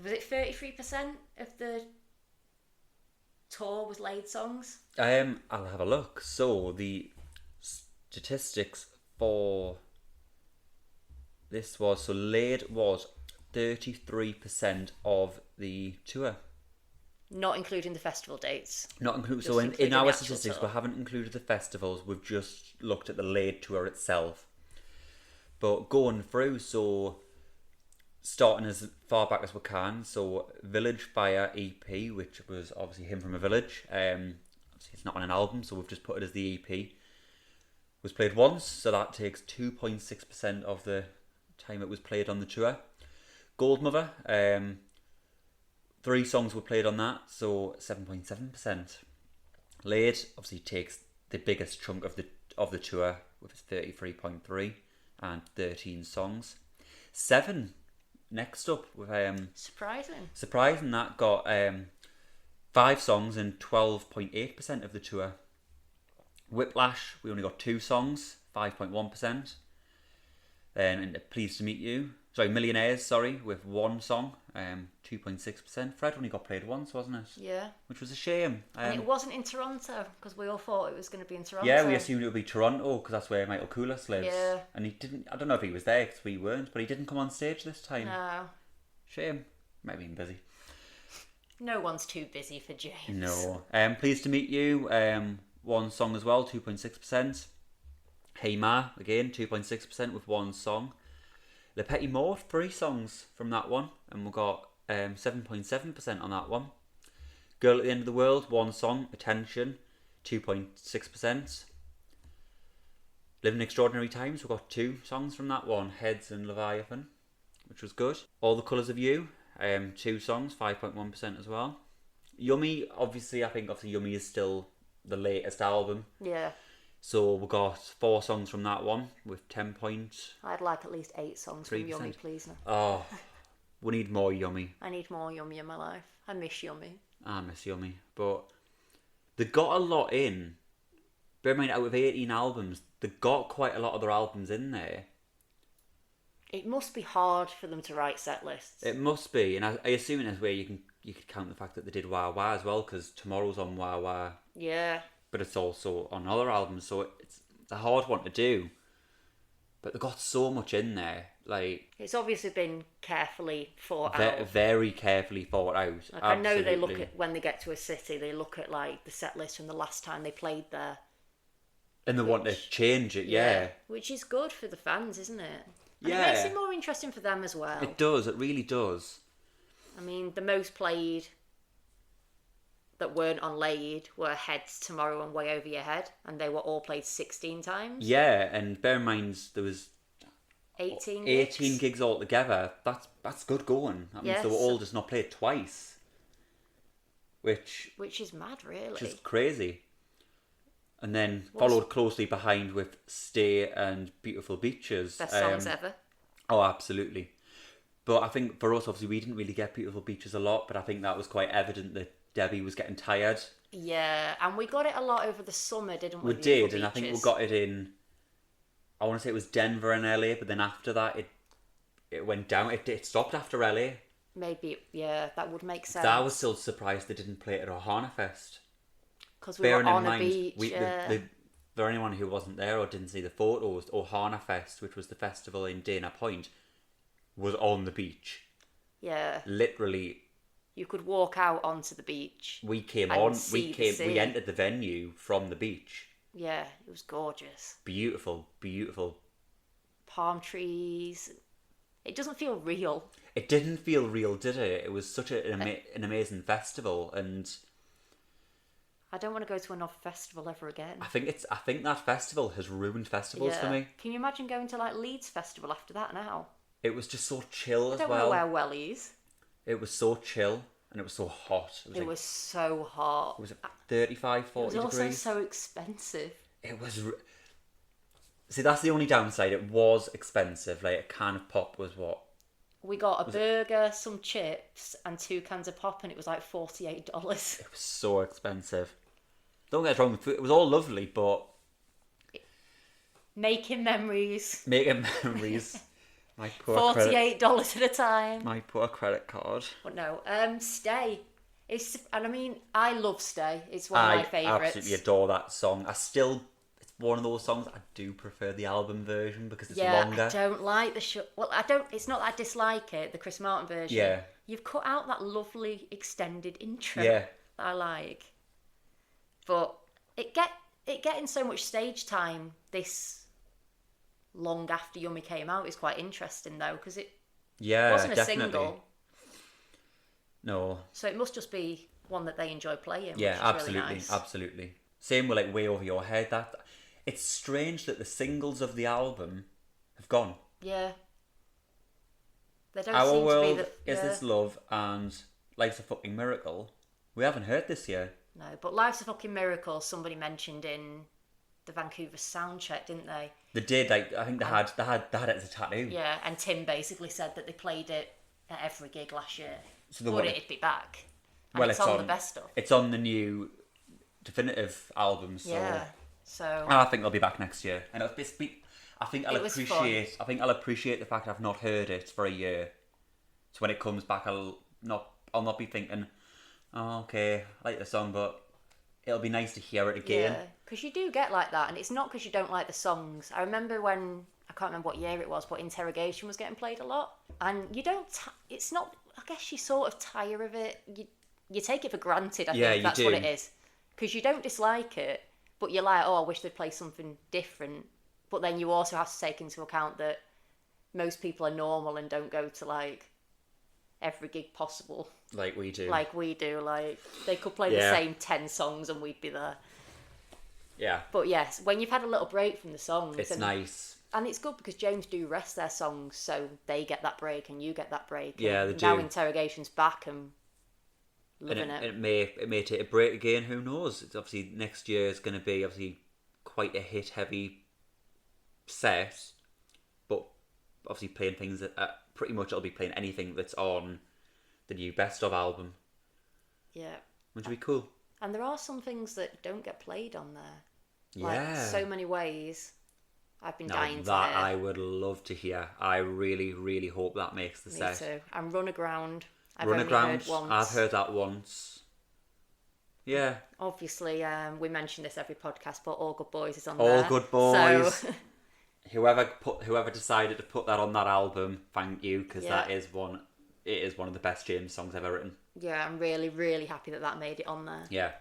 was it 33% of the tour was Laid songs? I'll have a look. So the statistics for this was, so Laid was 33% of the tour. Not including the festival dates. Not include. Just So in including our the actual statistics, tour. we haven't included the festivals. We've just looked at the late tour itself. But going through, so starting as far back as we can. So Village Fire EP, which was obviously Him from a Village. Obviously it's not on an album, so we've just put it as the EP. Was played once, so that takes 2.6% of the time it was played on the tour. Goldmother, 3 songs were played on that, so 7.7%. Late obviously takes the biggest chunk of the tour with its 33.3 and 13 songs. 7 next up with surprising that got 5 songs and 12.8% of the tour. Whiplash, we only got 2 songs, 5.1%. And Pleased to Meet You, Millionaires, with 1 song, 2.6%. Fred only got played once, wasn't it? Yeah. Which was a shame. And it wasn't in Toronto, because we all thought it was going to be in Toronto. Yeah, we assumed it would be Toronto, because that's where Michael Koulis lives. Yeah. And he didn't, I don't know if he was there, because we weren't, but he didn't come on stage this time. No. Shame. Might have been busy. No one's too busy for James. No. Pleased to Meet You, 1 song as well, 2.6%. Hey Ma, again, 2.6% with 1 song. Le Petit Mort, 3 songs from that one, and we got 7.7% on that one. Girl at the End of the World, 1 song, Attention, 2.6%. Living Extraordinary Times, we got 2 songs from that one, Heads and Leviathan, which was good. All the Colours of You, 2 songs, 5.1% as well. Yummy, I think Yummy is still the latest album. Yeah. So we got 4 songs from that one with 10 points. I'd like at least 8 songs from Yummy, please. Now. Oh, we need more Yummy. I need more Yummy in my life. I miss Yummy. I miss Yummy. But they got a lot in. Bear in mind, out of 18 albums, they got quite a lot of their albums in there. It must be hard for them to write set lists. It must be, and I assume in this way you could count the fact that they did Wah Wah as well, because Tomorrow's on Wah Wah. Yeah. But it's also on other albums, so it's a hard one to do. But they got so much in there, it's obviously been carefully thought out. Very carefully thought out. I know they look at, when they get to a city, they look at the set list from the last time they played there, and they want to change it, yeah. Which is good for the fans, isn't it? And yeah. It makes it more interesting for them as well. It does. It really does. I mean, the most played that weren't on Laid were Heads, Tomorrow and Way Over Your Head, and they were all played 16 times. Yeah, and bear in mind there was 18 gigs altogether. That's good going. That means they were all just not played twice. Which is mad, really. Which is crazy. And then followed closely behind with Stay and Beautiful Beaches. Best songs ever. Oh, absolutely. But I think for us, obviously, we didn't really get Beautiful Beaches a lot, but I think that was quite evident that Debbie was getting tired. Yeah, and we got it a lot over the summer, didn't we? We did, and I think we got it in, I want to say it was Denver and LA, but then after that it went down. It stopped after LA. Maybe, yeah, that would make sense. I was still surprised they didn't play it at Ohana Fest. Because we were on a beach. For anyone who wasn't there or didn't see the photos, Ohana Fest, which was the festival in Dana Point, was on the beach. Yeah. Literally. You could walk out onto the beach. We entered the venue from the beach. Yeah, it was gorgeous. Beautiful, beautiful. Palm trees. It doesn't feel real. It didn't feel real, did it? It was such an amazing festival, and I don't want to go to another festival ever again. I think that festival has ruined festivals for me. Can you imagine going to Leeds Festival after that now? It was just so chill as well. I don't want to wear wellies. It was so chill and it was so hot. It was so hot. Was it 35, 40 degrees? It was also so expensive. It was... See, that's the only downside. It was expensive. A can of pop was what? We got a burger, some chips, and 2 cans of pop, and it was $48. It was so expensive. Don't get us wrong, the food, it was all lovely, but... Making memories. My poor $48 at a time. My poor credit card. But no, Stay. I love Stay. It's one of my favourites. I absolutely adore that song. It's one of those songs I do prefer the album version because it's Yeah, longer. I don't like the Well, I don't. It's not that I dislike it, the Chris Martin version. Yeah. You've cut out that lovely extended intro Yeah. that I like, but it getting so much stage time this long after Yummy came out is quite interesting though, because it wasn't a Definitely. single, No. so it must just be one that they enjoy playing. Yeah, which is absolutely, really nice. absolutely. Same with like Way Over Your Head. That it's strange that the singles of the album have gone. Yeah. They don't Our seem World to be the Is This Love and Life's a Fucking Miracle. We haven't heard this year. No, but Life's a Fucking Miracle somebody mentioned in the Vancouver soundcheck, didn't they? They did. Like I think they had it as a tattoo. Yeah, and Tim basically said that they played it at every gig last year. So they But want- it'd be back. And Well, it's on the best stuff. It's on the new definitive album. So Yeah. So I think they'll be back next year, and I think I'll It was appreciate. I think I'll appreciate the fact I've not heard it for a year. So when it comes back, I'll not be thinking, oh, okay, I like the song, but it'll be nice to hear it again. yeah, because you do get like that, and it's not because you don't like the songs. I remember when I can't remember what year it was, but Interrogation was getting played a lot, and you don't. It's not. I guess you sort of tire of it. You take it for granted. I Yeah, think you that's do. what it is, because you don't dislike it, but you're like, oh, I wish they'd play something different. But then you also have to take into account that most people are normal and don't go to like every gig possible Like we do. like we do. Like they could play Yeah. the same 10 songs and we'd be there. Yeah, But yes, when you've had a little break from the songs, it's nice. and it's good because James do rest their songs, so they get that break and you get that break. Yeah, and they now do. Interrogation's back and And loving it may take a break again. Who knows? It's obviously next year is going to be obviously quite a hit heavy set, but obviously playing things that pretty much I'll be playing anything that's on the new Best of album, Yeah, which would be cool. and there are some things that don't get played on there. Yeah. Like So Many Ways. I've been Now dying to that hear. I would love to hear. I really, really hope that makes the Me set. too. And Run Aground. I've Run only Aground, heard once. I've heard that once. Yeah. Obviously, we mention this every podcast, but All Good Boys is on All there. Good Boys. So, Whoever decided to put that on that album, thank you, because Yeah. that is one. It is one of the best James songs ever written. yeah, I'm really, really happy that that made it on there. Yeah.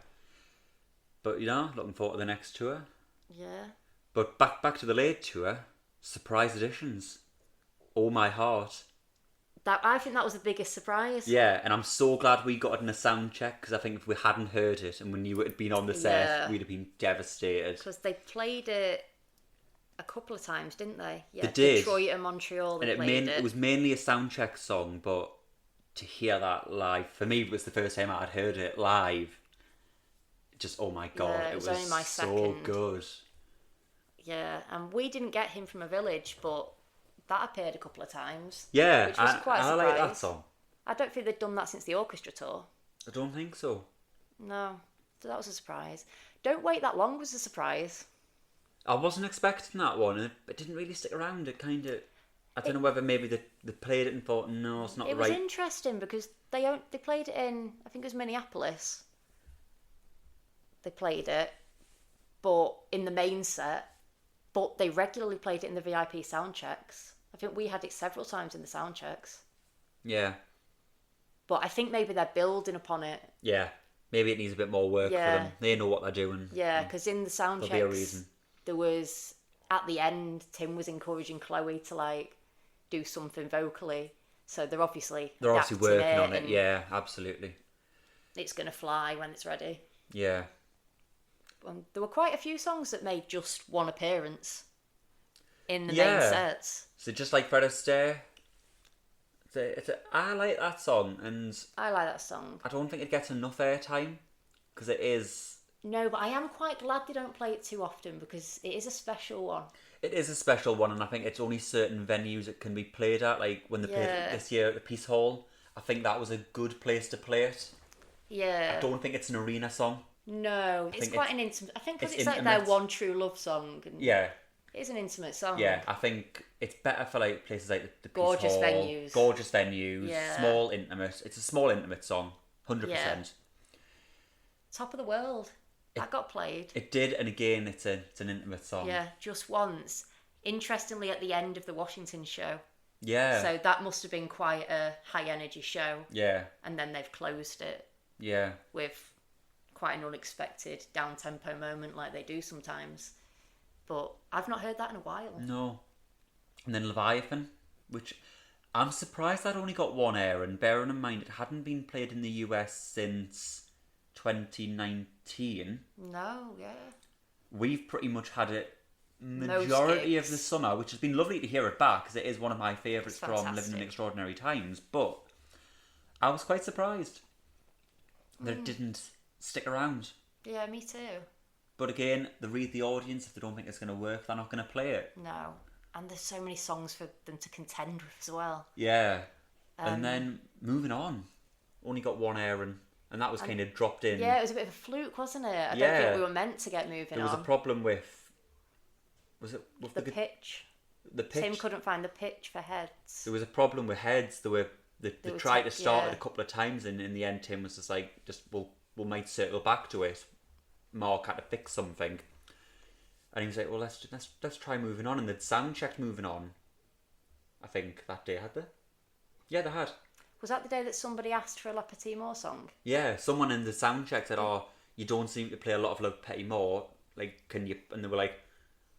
But looking forward to the next tour. Yeah. But back to the late tour, surprise editions. Oh my heart. I think that was the biggest surprise. Yeah, and I'm so glad we got it in a sound check because I think if we hadn't heard it and we knew it had been on the set, Yeah. we'd have been devastated. Because they played it a couple of times, didn't they? Yeah, They did. Detroit and Montreal, they And played it. it was mainly a sound check song, but to hear that live, for me, it was the first time I'd heard it live. Just, oh my god, Yeah, it was only my so second. good. Yeah, and we didn't get Him From a Village, but that appeared a couple of times. Yeah, Which was quite a I like that surprise. song. I don't think they'd done that since the orchestra tour. I don't think so. No, so that was a surprise. Don't Wait That Long was a surprise. I wasn't expecting that one, and it didn't really stick around. It kind of, I don't know whether maybe they played it and thought, no, it's not It was right. interesting because they played it in, I think it was Minneapolis. They played it, but in the main set, but they regularly played it in the VIP sound checks. I think we had it several times in the sound checks. Yeah, But I think maybe they're building upon it. yeah. Maybe it needs a bit more work Yeah. for them. They know what they're doing. Yeah, because in the sound There'll be a checks, reason. there was, at the end, Tim was encouraging Chloe to like do something vocally. So they're obviously adapting working on it. and Yeah, absolutely. it's going to fly when it's ready. Yeah. There were quite a few songs that made just one appearance in the main Yeah. sets. So just like Fred Astaire, I like that song, and I like that song. I don't think it gets enough airtime because it is. No, but I am quite glad they don't play it too often because it is a special one. It is a special one, and I think it's only certain venues it can be played at. Like when they played it Yeah. this year at the Peace Hall, I think that was a good place to play it. Yeah. I don't think it's an arena song. No, it's think quite an intimate. I think because it's it's like their intimate. one true love song. And Yeah, it is an intimate song. yeah. I think it's better for like places like the Peace Gorgeous Hall, venues. gorgeous venues, Yeah. small intimate. It's a small intimate song, 100%. Top of the World. That got played. It did, and again, it's an intimate song. Yeah, just once. Interestingly, at the end of the Washington show. Yeah. So that must have been quite a high energy show. Yeah. And then they've closed it. Yeah. With quite an unexpected down tempo moment, like they do sometimes. But I've not heard that in a while. No. And then Leviathan, which I'm surprised that only got one air, and bearing in mind it hadn't been played in the US since 2019. No, yeah. We've pretty much had it majority of the summer, which has been lovely to hear it back, because it is one of my favourites from Living in Extraordinary Times. But I was quite surprised that it didn't stick around. Yeah, me too. But again, they read the audience. If they don't think it's going to work, they're not going to play it. No. And there's so many songs for them to contend with as well. Yeah. And then, moving on, only got one air, and that was kind of dropped in. Yeah, it was a bit of a fluke, wasn't it? I don't think we were meant to get moving on. There was a problem with... Was it with the pitch? The pitch? Tim couldn't find the pitch for heads. There was a problem with heads. They tried to start it a couple of times, and in the end, Tim was just like, we might circle back to it. Mark had to fix something, and he was like, well, let's try moving on. And they'd sound checked moving on. I think that day, had they? Yeah, they had. Was that the day that somebody asked for a Le Petit More song? Yeah, someone in the sound check said, "Oh, you don't seem to play a lot of Le Petit More. Like, can you?" And they were like,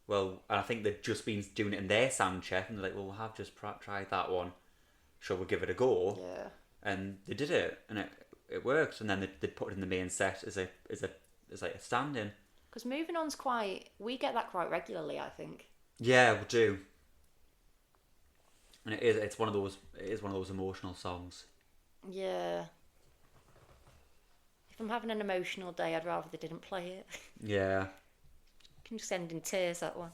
"Well," and I think they'd just been doing it in their sound check, and they're like, "Well, we'll have just tried that one. Shall we give it a go?" Yeah. And they did it, and it worked. And then they put it in the main set as like a stand-in. Because moving on's we get that quite regularly, I think. Yeah, we do. And it's one of those emotional songs. Yeah. If I'm having an emotional day, I'd rather they didn't play it. Yeah. Can just end in tears, that one.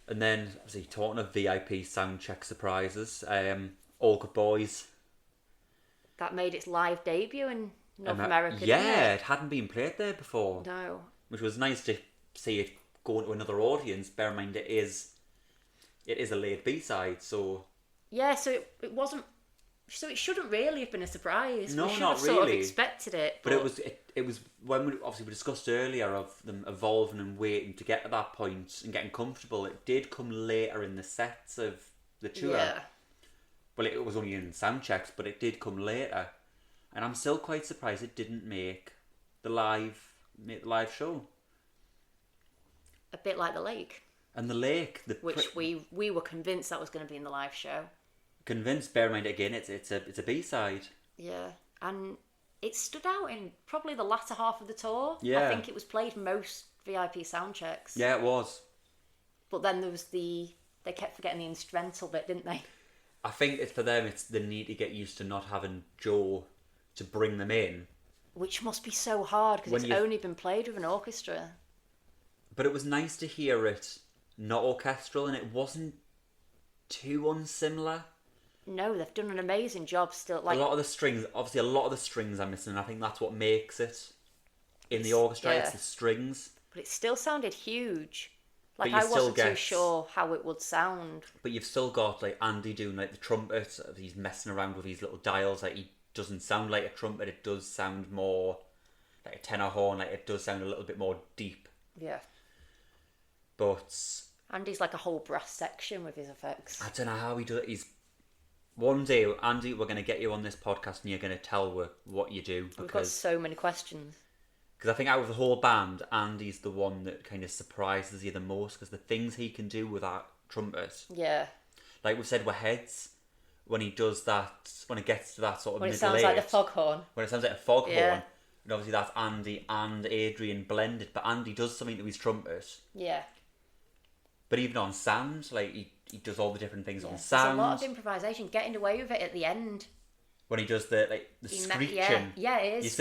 And then, obviously, talking of VIP soundcheck surprises, All Good Boys. That made its live debut in North America. Yeah, it hadn't been played there before. No. Which was nice to see it go into another audience. Bear in mind, it is a late B-side, so... Yeah, so it wasn't... So it shouldn't really have been a surprise. No, we should not have sort of really. expected it. But it was when we discussed earlier of them evolving and waiting to get to that point and getting comfortable. It did come later in the sets of the tour. Yeah. Well, it was only in sound checks, but it did come later, and I'm still quite surprised it didn't make the live show. A bit like The Lake. And The Lake, which we were convinced that was going to be in the live show. Convinced, bear in mind again, it's a B-side. Yeah, and it stood out in probably the latter half of the tour. Yeah. I think it was played most VIP sound checks. Yeah, it was. But then there was they kept forgetting the instrumental bit, didn't they? I think it's for them, it's the need to get used to not having Joe to bring them in. Which must be so hard, because it's only been played with an orchestra. But it was nice to hear it not orchestral, and it wasn't too unsimilar. No, they've done an amazing job still. A lot of the strings are missing, and I think that's what makes it in the orchestra. Yeah. It's the strings. But it still sounded huge. Like, But I wasn't too sure how it would sound. But you've still got like Andy doing like the trumpet. He's messing around with these little dials. Like, he doesn't sound like a trumpet. It does sound more like a tenor horn. Like, it does sound a little bit more deep. Yeah. But Andy's like a whole brass section with his effects. I don't know how he does it. One day, Andy, we're going to get you on this podcast and you're going to tell what you do. We've got so many questions. Because I think out of the whole band, Andy's the one that kind of surprises you the most, because the things he can do with that trumpet. Yeah. Like we said with Heads, when he does that, when it gets to that sort of when middle it sounds like the foghorn. When it sounds like a foghorn. And obviously that's Andy and Adrian blended, but Andy does something to his trumpet. Yeah. But even on sound, like he does all the different things on There's sound. a lot of improvisation, getting away with it at the end. When he does the screeching. Yeah, it is.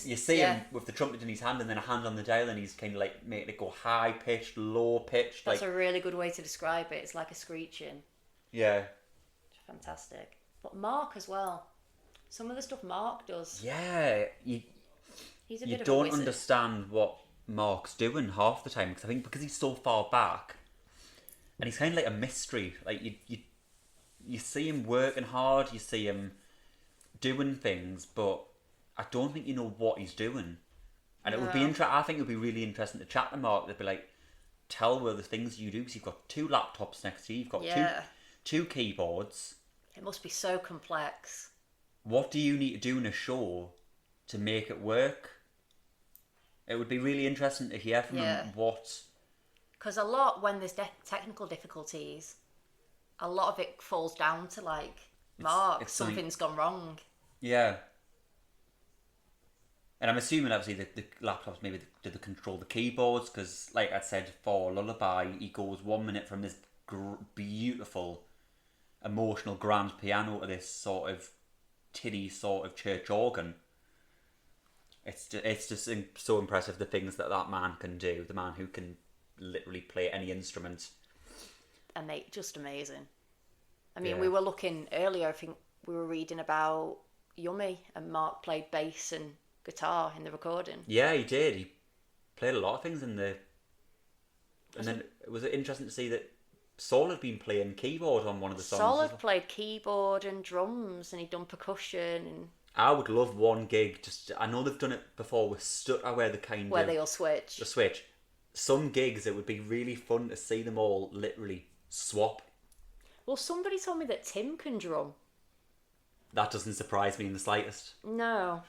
You see him with the trumpet in his hand and then a hand on the dial, and he's kind of like making it go high pitched, low pitched. That's a really good way to describe it. It's like a screeching. Yeah. Fantastic. But Mark as well. Some of the stuff Mark does. Yeah, he's a bit of a You don't wizard. understand what Mark's doing half the time, because I think because he's so far back, and he's kind of like a mystery. Like you see him working hard, you see him doing things, but I don't think you know what he's doing. And it would be I think it would be really interesting to chat to Mark. They'd be like, tell where the things you do, because you've got 2 laptops next to you, you've got two keyboards. It must be so complex. What do you need to do in a show to make it work? It would be really interesting to hear from them what... Because a lot, when there's technical difficulties, a lot of it falls down to, like, Mark, something's gone wrong. Yeah. And I'm assuming, obviously, the laptops, maybe do they control the keyboards? Because, like I said, for Lullaby, he goes 1 minute from this beautiful, emotional, grand piano to this sort of tinny sort of church organ. It's just so impressive, the things that man can do. The man who can literally play any instrument. And just amazing. I mean, we were looking earlier, I think we were reading about Yummy, and Mark played bass and guitar in the recording. Yeah, he did. He played a lot of things in the... And then it was interesting to see that Saul had been playing keyboard on one of the songs. Saul had played keyboard and drums, and he'd done percussion. And I would love one gig. I know they've done it before with Stutter, where they all switch. The switch. Some gigs, it would be really fun to see them all literally swap. Well, somebody told me that Tim can drum. That doesn't surprise me in the slightest. No.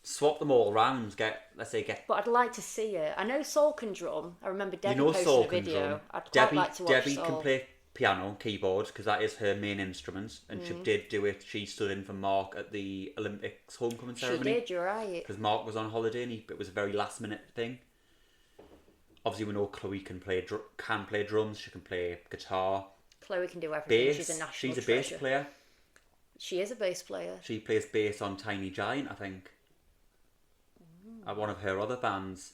Swap them all around. Let's say. But I'd like to see it. I know Saul can drum. I remember Debbie posted Saul a video. Drum. I'd quite like to watch Debbie Saul. can play piano, keyboard, because that is her main instrument, and she did do it. She stood in for Mark at the Olympics homecoming ceremony. She did, you're right. Because Mark was on holiday, and it was a very last minute thing. Obviously, we know Chloe can play drums. She can play guitar. Chloe can do everything. Bass. She's a national She's a treasure. bass player. She is a bass player. She plays bass on Tiny Giant, I think. At one of her other bands.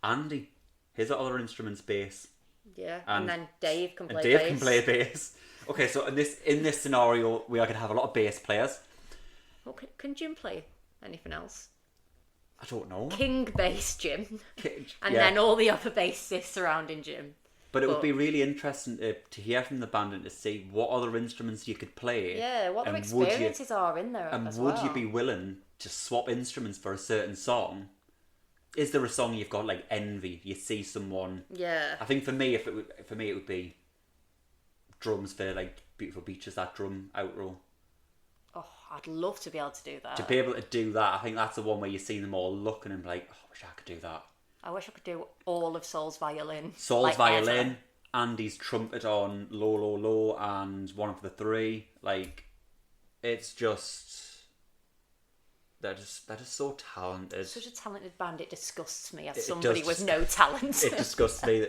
Andy, his other instrument's bass. Yeah, and then Dave can play Dave bass. can play bass. Okay, so in this scenario, we are going to have a lot of bass players. Well, can Jim play anything else? I don't know. King bass Jim. And yeah. then all the other bassists surrounding Jim. But it would be really interesting to hear from the band and to see what other instruments you could play. Yeah, what their experiences are in there and as would well. you be willing to swap instruments for a certain song? Is there a song you've got like envy? You see someone. Yeah. I think for me, it would be drums for like Beautiful Beaches, that drum outro. Oh, I'd love to be able to do that. To be able to do that, I think that's the one where you see them all looking and be like, oh, I wish I could do that. I wish I could do all of Saul's violin. Saul's violin, Andy's trumpet on Low, Low, Low, and One of the Three. Like, it's just... They're just so talented. Such a talented band. It disgusts me as somebody with no talent. It disgusts me.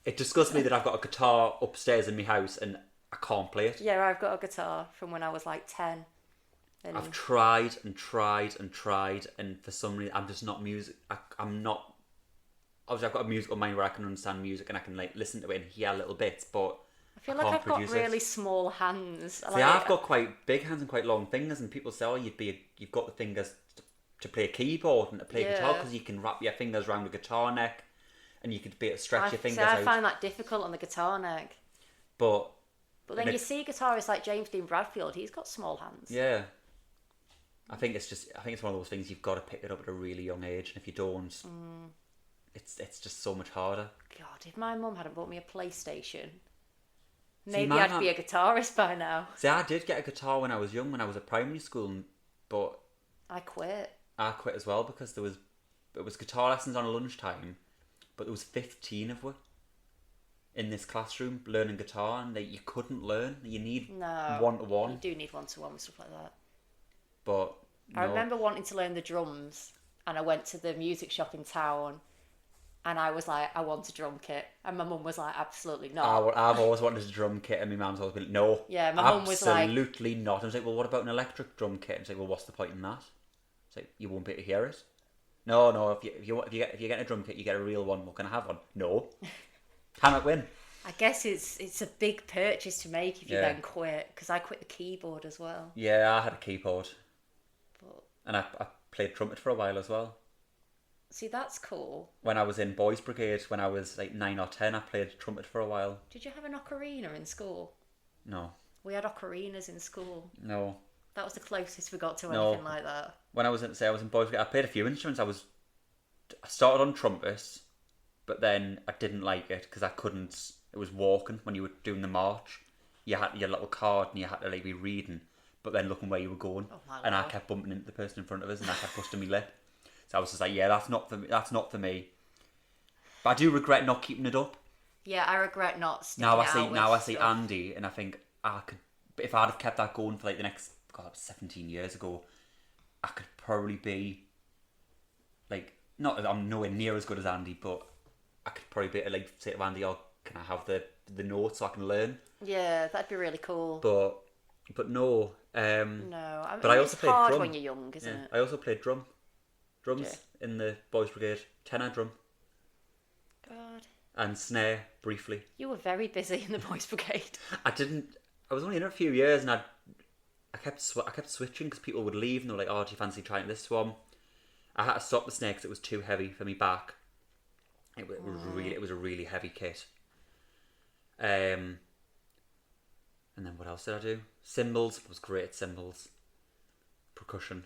It disgusts me that I've got a guitar upstairs in my house and I can't play it. Yeah, I've got a guitar from when I was like 10. And I've tried and tried and tried, and for some reason I'm just not music. I'm not. Obviously, I've got a musical mind where I can understand music and I can like listen to it and hear little bits, but I feel like I've got really small hands. See, I've got quite big hands and quite long fingers, and people say, "Oh, you've got the fingers to play a keyboard and to play guitar because you can wrap your fingers around the guitar neck, and you could be able to stretch your fingers out." I find that difficult on the guitar neck. But then you see guitarists like James Dean Bradfield; he's got small hands. Yeah, I think it's one of those things you've got to pick it up at a really young age, and if you don't, it's just so much harder. God, if my mum hadn't bought me a PlayStation. Maybe I'd be a guitarist by now. See, I did get a guitar when I was young, when I was at primary school, but I quit. I quit as well because it was guitar lessons on a lunchtime, but there was 15 of us in this classroom learning guitar, and you couldn't learn. You need one-to-one. You do need one-to-one with stuff like that. But I remember wanting to learn the drums, and I went to the music shop in town. And I was like, I want a drum kit. And my mum was like, absolutely not. I've always wanted a drum kit, and my mum's always been like, no. Yeah, my mum was like... Absolutely not. I was like, well, what about an electric drum kit? And she's like, well, what's the point in that? It's like, you won't be able to hear it. No, if you get a drum kit, you get a real one. What, can I have one? No. Cannot win. I guess it's a big purchase to make if you then quit. Because I quit the keyboard as well. Yeah, I had a keyboard. And I played trumpet for a while as well. See, that's cool. When I was in Boys Brigade, when I was like 9 or 10, I played trumpet for a while. Did you have an ocarina in school? No. We had ocarinas in school. No. That was the closest we got to anything like that. When I was in Boys Brigade, I played a few instruments. I was I started on trumpet, but then I didn't like it because I couldn't. It was walking when you were doing the march. You had your little card and you had to like be reading, but then looking where you were going. Oh my And I Lord. kept bumping into the person in front of us, and I kept busting my lip. So I was just like, yeah, that's not for me. That's not for me. But I do regret not keeping it up. Yeah, I regret not sticking Now it out with I see stuff. Andy, and I think I could. If I'd have kept that going for like the next, God, that was 17 years ago, I could probably be like, not that I'm nowhere near as good as Andy, but I could probably be like say to Andy, "Oh, can I have the notes so I can learn?" Yeah, that'd be really cool. But no. No, I mean, But I it's also played hard drum. when you're young, isn't Yeah, it? I also played drums Yeah. in the boys' brigade, tenor drum God, and snare briefly. you were very busy in the boys' brigade. I didn't. I was only in it a few years, and I kept switching because people would leave and they were like, "Oh, do you fancy trying this one?" I had to stop the snare because it was too heavy for me back. It was a really heavy kit. And then what else did I do? Cymbals. I was great at cymbals. Percussion.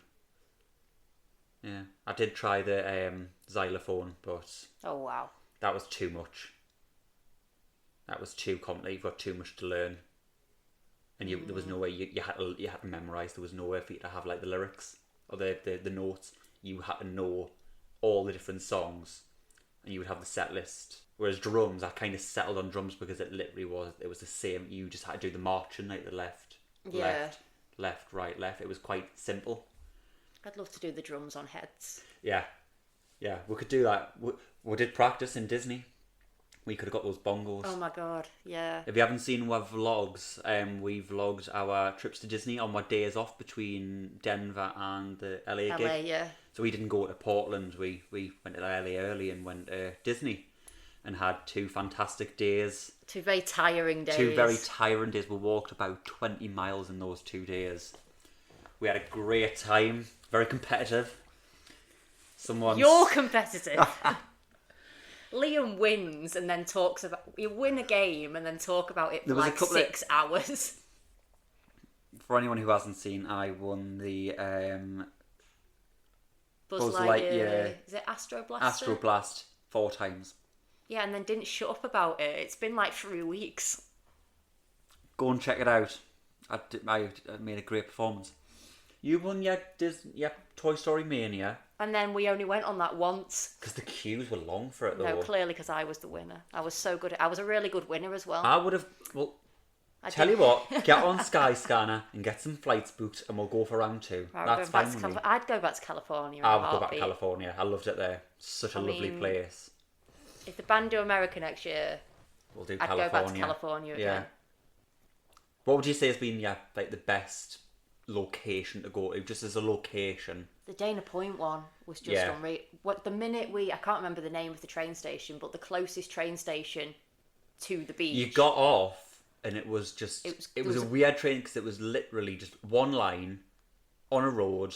Yeah, I did try the xylophone, but Oh wow. that was too much. That was too complicated. You've got too much to learn, and there was no way you had to memorize. There was no way for you to have like the lyrics or the notes. You had to know all the different songs, and you would have the set list. Whereas drums, I kind of settled on drums because it was the same. You just had to do the marching, like the left, right, left. It was quite simple. I'd love to do the drums on heads. Yeah, we could do that. We did practice in Disney. We could have got those bongos. Oh my god, yeah. If you haven't seen our vlogs, we vlogged our trips to Disney on my days off between Denver and the LA gig. LA, yeah. So we didn't go to Portland. We went to LA early and went to Disney and had 2 fantastic days. 2 very tiring days. 2 very tiring days. We walked about 20 miles in those 2 days. We had a great time. Very competitive. You're competitive. Liam wins and then talks about... You win a game and then talk about it for like 6 hours. For anyone who hasn't seen, I won the Buzz Lightyear. Is it Astro Blaster? Astro Blast 4 times. Yeah, and then didn't shut up about it. It's been like 3 weeks. Go and check it out. I made a great performance. You won your Toy Story Mania. And then we only went on that once. Because the queues were long for it, though. No, clearly because I was the winner. I was so good. I was a really good winner as well. I would have... Well, tell you what. Get on Skyscanner and get some flights booked and we'll go for round 2. That's fine with me. I'd go back to California. I would go back to California. I loved it there. Such a lovely place. If the band do America next year, we'll do I'd California. go back to California again. Yeah. What would you say has been like the best location to go to, just as a location? The Dana Point one was just unreal. The minute I can't remember the name of the train station, but the closest train station to the beach. You got off and it was a weird train because it was literally just one line on a road.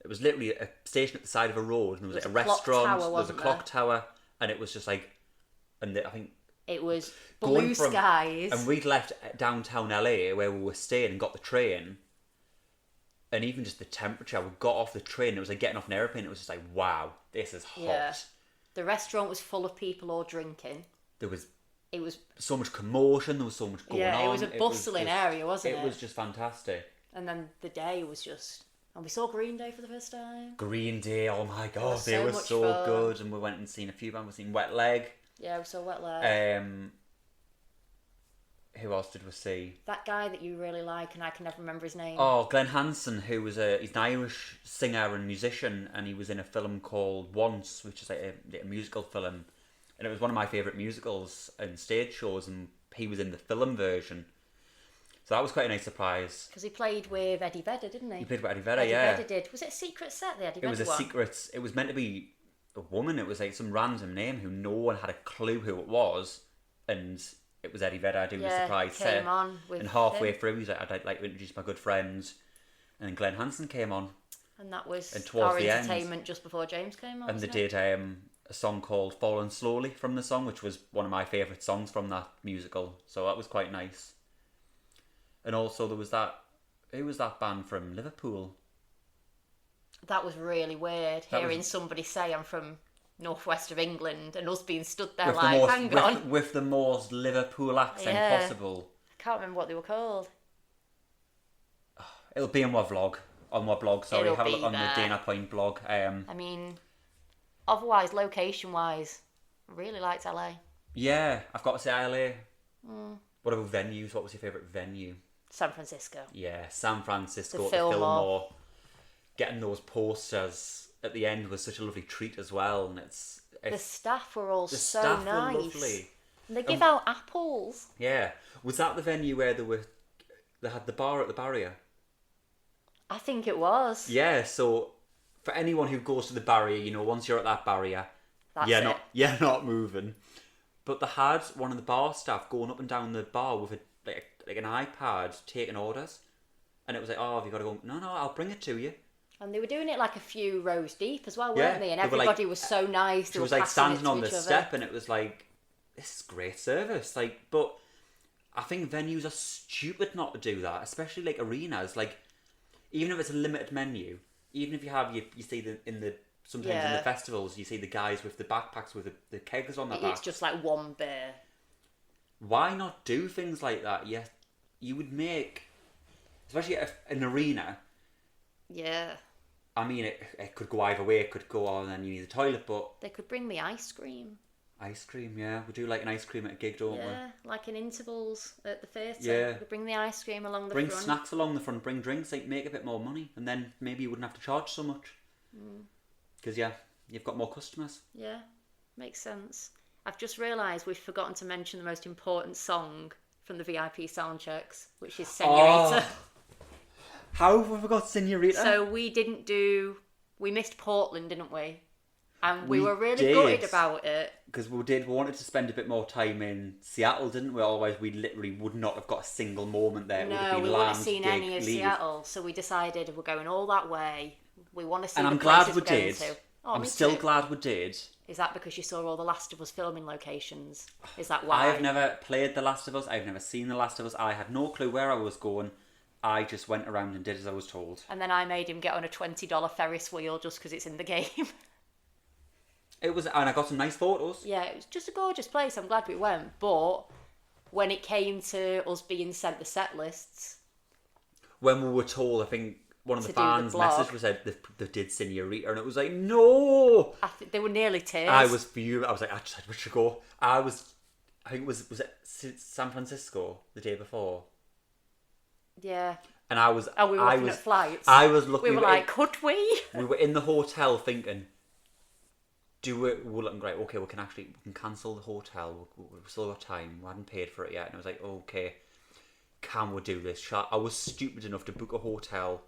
It was literally a station at the side of a road, and there was like a restaurant, there was a clock tower, and it was just like, I think it was blue skies. And we'd left downtown LA where we were staying and got the train. And even just the temperature, we got off the train, it was like getting off an airplane, it was just like, wow, this is hot. Yeah. The restaurant was full of people all drinking. It was so much commotion, there was so much going on. Yeah, it was a bustling area, wasn't it? It was just fantastic. And then the day was just... And we saw Green Day for the first time. Green Day, oh my god, they were so good. And we went and seen a few bands, we've seen Wet Leg. Yeah, we saw Wet Leg. Who else did we see? That guy that you really like, and I can never remember his name. Oh, Glenn Hansen, who was he's an Irish singer and musician, and he was in a film called Once, which is like a musical film, and it was one of my favourite musicals and stage shows, and he was in the film version. So that was quite a nice surprise. Because he played with Eddie Vedder, didn't he? He played with Eddie Vedder, yeah. Eddie Vedder did. Was it a secret set, the Eddie Vedder one? It was a secret. It was meant to be a woman. It was like some random name who no one had a clue who it was, and it was Eddie Vedder doing the surprise set. And halfway through, he's like, "I'd like to introduce my good friends," and then Glenn Hansen came on. And that was our entertainment just before James came on. And they did a song called "Falling Slowly" from the song, which was one of my favourite songs from that musical. So that was quite nice. And also there was who was that band from Liverpool? That was really weird, hearing somebody say I'm from northwest of England, and us being stood there with the like, most hang on. with the most Liverpool accent Yeah. possible. I can't remember what they were called. It'll be on my vlog. Sorry, It'll have a be look on there. the Dana Point blog. I mean, otherwise, location-wise, I really liked LA. Yeah, I've got to say LA. What about venues? What was your favourite venue? San Francisco. Yeah, San Francisco, The the Fillmore. Fillmore. Getting those posters at the end was such a lovely treat as well, and The staff were all the so staff nice. were lovely. And they give out apples. Yeah, was that the venue where they had the bar at the barrier? I think it was. Yeah, so for anyone who goes to the barrier, once you're at that barrier, That's you're it. not moving. But they had one of the bar staff going up and down the bar with like an iPad taking orders, and it was like, oh, have you got to go? No, I'll bring it to you. And they were doing it like a few rows deep as well, Yeah, weren't they? And they were like- everybody was so nice. She was like standing on the step, and it was like, this is great service. Like, but I think venues are stupid not to do that, especially like arenas. Like, even if it's a limited menu, even if you see sometimes in the festivals, you see the guys with the backpacks with the kegs on their back. It's just like one beer. Why not do things like that? Yeah, you would make, especially an arena. Yeah. I mean, it could go either way. It could go on and you need a toilet, but They could bring the ice cream. ice cream, yeah, we do like an ice cream at a gig, don't we? Yeah, like in intervals at the theatre. Yeah. We could bring the ice cream along the Bring front. snacks along the front, bring drinks, like make a bit more money, and then maybe you wouldn't have to charge so much. Because you've got more customers. Yeah, makes sense. I've just realised we've forgotten to mention the most important song from the VIP sound checks, which is Senorita. How have we forgot Senorita? So we missed Portland, didn't we? And we We were really did. gutted about it. Because we wanted to spend a bit more time in Seattle, didn't we? Otherwise, we literally would not have got a single moment there. It would have No, been we wouldn't land, have seen gig, any of leave. Seattle, so we decided we're going all that way. We want to see And the I'm glad places we we're going did. to. Oh, I'm me still too. glad we did. Is that because you saw all the Last of Us filming locations? Is that why? I have never played The Last of Us. I've never seen The Last of Us. I had no clue where I was going. I just went around and did as I was told. And then I made him get on a $20 Ferris wheel just because it's in the game. It was, and I got some nice photos. Yeah, it was just a gorgeous place. I'm glad we went. But when it came to us being sent the set lists, When we were told, I think one of To the do the fans blog. messaged was said they did Senorita, and it was like, no. they were nearly tears. I was fuming. I was like, I just said we should go. I think was it San Francisco the day before, Yeah. and I was. And we were I looking was, at flights. I was looking. We were like, could we? we were in the hotel thinking, we're looking great. Okay, we can cancel the hotel. We've still got time. We hadn't paid for it yet, and I was like, okay, can we do this? I was stupid enough to book a hotel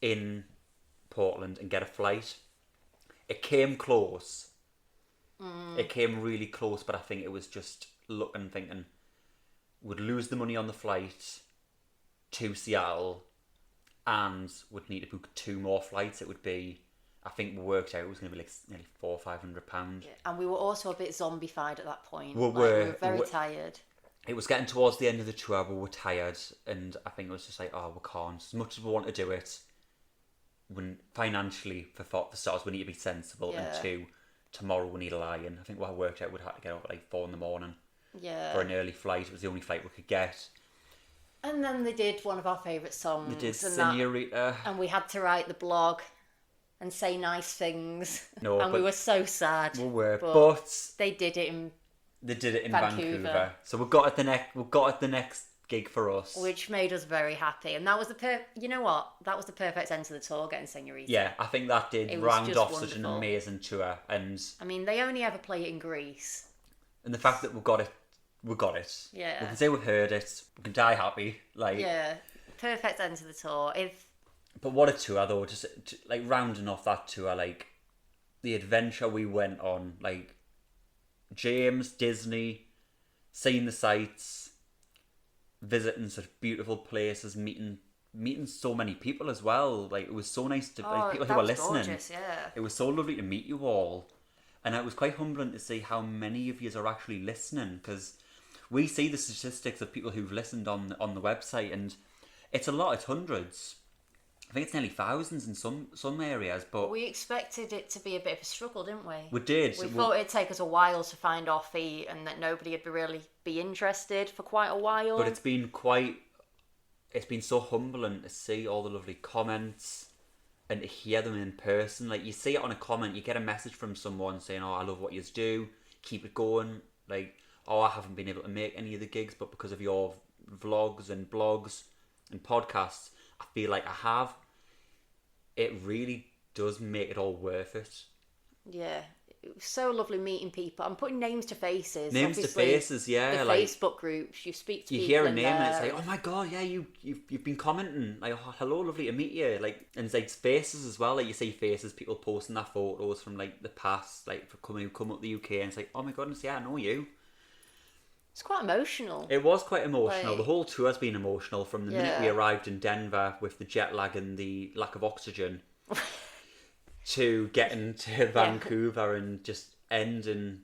in Portland and get a flight. It came close. It came really close, but I think it was just looking, thinking we'd lose the money on the flight to Seattle, and would need to book 2 more flights. It would be, I think we worked out it was going to be like nearly £400 or £500. And we were also a bit zombified at that point. We we were. were very tired. It was getting towards the end of the tour. We were tired, and I think it was just like, oh, we can't. As much as we want to do it, when financially, for starters, we need to be sensible, Yeah. and 2, tomorrow we need a lie-in. I think what I worked out, we'd have to get up at like 4 in the morning Yeah. for an early flight. It was the only flight we could get. And then they did one of our favourite songs. We did and that- Senorita. and we had to write the blog and say nice things. No, and we but- were so sad. We were, but but they did it in, they did it in Vancouver. Vancouver. So we got at the next gig for us. which made us very happy. And that was you know what? That was the perfect end to the tour, getting Senorita. Yeah, I think that did It was round just off such an wonderful. amazing tour, and I mean, they only ever play it in Greece. the fact that we got it. Yeah. We can say we've heard it. We can die happy. Like, Yeah. Perfect end to the tour. but what a tour though! Just like rounding off that tour, like the adventure we went on, like James, Disney, seeing the sights, visiting such beautiful places, meeting so many people as well. Like, it was so nice to like, people who that were was listening. gorgeous, yeah. It was so lovely to meet you all, and it was quite humbling to see how many of you are actually listening, because we see the statistics of people who've listened on the website, and it's a lot. It's hundreds, I think it's nearly thousands in some areas, but We expected it to be a bit of a struggle, didn't we? we did. We thought it'd take us a while to find our feet and that nobody would really be interested for quite a while. But it's been so humbling to see all the lovely comments and to hear them in person. Like, you see it on a comment, you get a message from someone saying, "Oh, I love what you do, keep it going." Like, "Oh, I haven't been able to make any of the gigs, but because of your vlogs and blogs and podcasts, I feel like I have." It really does make it all worth it. Yeah. It was so lovely meeting people. I'm putting names to faces. Names to Obviously, faces, yeah. The like, Facebook groups, you speak to you people hear a in name and it's there. like, "Oh my god, yeah, you've been commenting, like, oh, hello, lovely to meet you." Like, and it's like faces as well. Like, you see faces, people posting their photos from like the past, like for come up the UK, and it's like, "Oh my goodness, yeah, I know you." It's quite emotional. It was quite emotional. Like, the whole tour has been emotional from the minute we Yeah. arrived in Denver with the jet lag and the lack of oxygen to getting to Vancouver and just ending.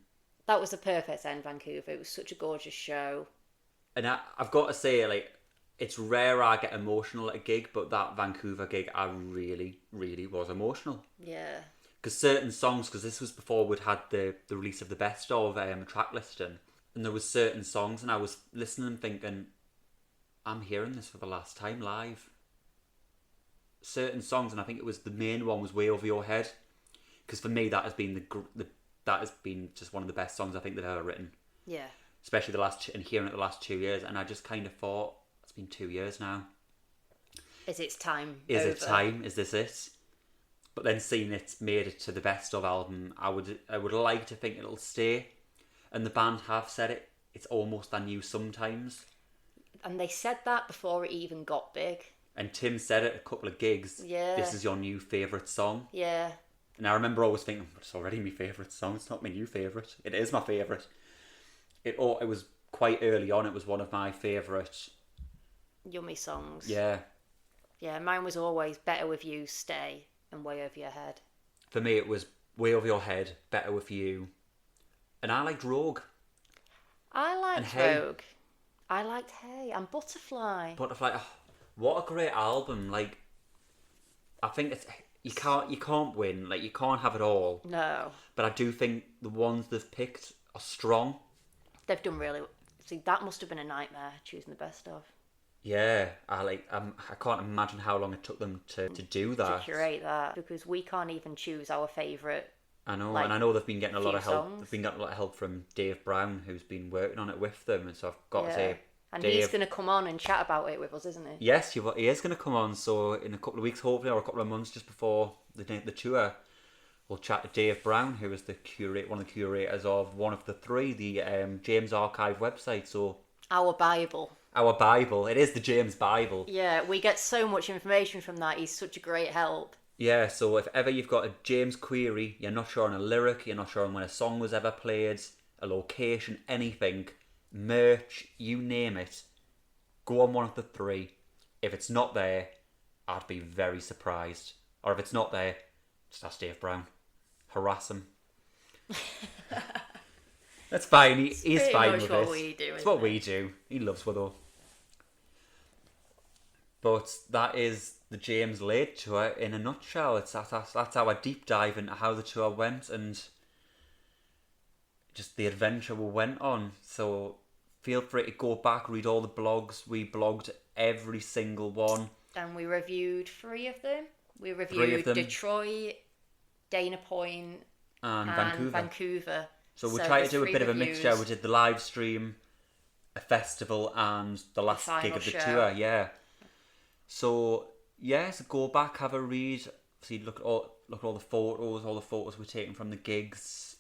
That was the perfect end, Vancouver. It was such a gorgeous show. And I've got to say, like, it's rare I get emotional at a gig, but that Vancouver gig, I really, really was emotional. Yeah. Because certain songs, because this was before we'd had the release of the best of track listing, and there was certain songs, and I was listening and thinking, I'm hearing this for the last time live. Certain songs, and I think it was the main one was "Way Over Your Head," because for me that has been that has been just one of the best songs I think they've ever written. Yeah. Especially and hearing it the last 2 years, and I just kind of thought, it's been 2 years now. Is it time? Is it time? Is this it? But then seeing it made it to the best of album, I would like to think it'll stay. And the band have said it. It's almost their new sometimes. And they said that before it even got big. And Tim said it at a couple of gigs. Yeah. This is your new favourite song. Yeah. And I remember always thinking, it's already my favourite song. It's not my new favourite. It is my favourite. It was quite early on. It was one of my favourite. Yummy songs. Yeah. Yeah, mine was always Better With You, Stay, and Way Over Your Head. For me, it was Way Over Your Head, Better With You. And I liked Rogue. I liked Hey. Rogue. I liked Hey and Butterfly. Butterfly. Oh, what a great album. Like, I think it's you can't win. Like, you can't have it all. No. But I do think the ones they've picked are strong. They've done really... See, that must have been a nightmare, choosing the best of. Yeah, I can't imagine how long it took them to do that. To curate that, because we can't even choose our favourite. I know, like, and I know they've been getting a lot of help. songs. They've been getting a lot of help from Dave Brown, who's been working on it with them, and so I've got to say, And Dave, he's going to come on and chat about it with us, isn't he? yes, he is going to come on. So in a couple of weeks, hopefully, or a couple of months, just before the tour, we'll chat to Dave Brown, who is one of the curators of one of the three, the James Archive website. So Our Bible. our Bible, it is the James Bible. Yeah, we get so much information from that. He's such a great help. Yeah, so if ever you've got a James query, you're not sure on a lyric, you're not sure on when a song was ever played, a location, anything, merch, you name it, go on one of the three. If it's not there, I'd be very surprised. Or if it's not there, just ask Dave Brown. Harass him. That's fine, he's fine with what it. we do, It's what we do. He loves Willow. But that is the James Lade tour in a nutshell. That's our deep dive into how the tour went and just the adventure we went on. So feel free to go back, read all the blogs. We blogged every single one. And we reviewed 3 of them. We 3 of reviewed them. Detroit, Dana Point, And and Vancouver. So we tried to there's do a 3 bit of a reviews. mixture. We did the live stream, a festival, and the last final gig of the show. tour. Yeah. So so go back, have a read. See, look at all the photos. All the photos we're taking from the gigs.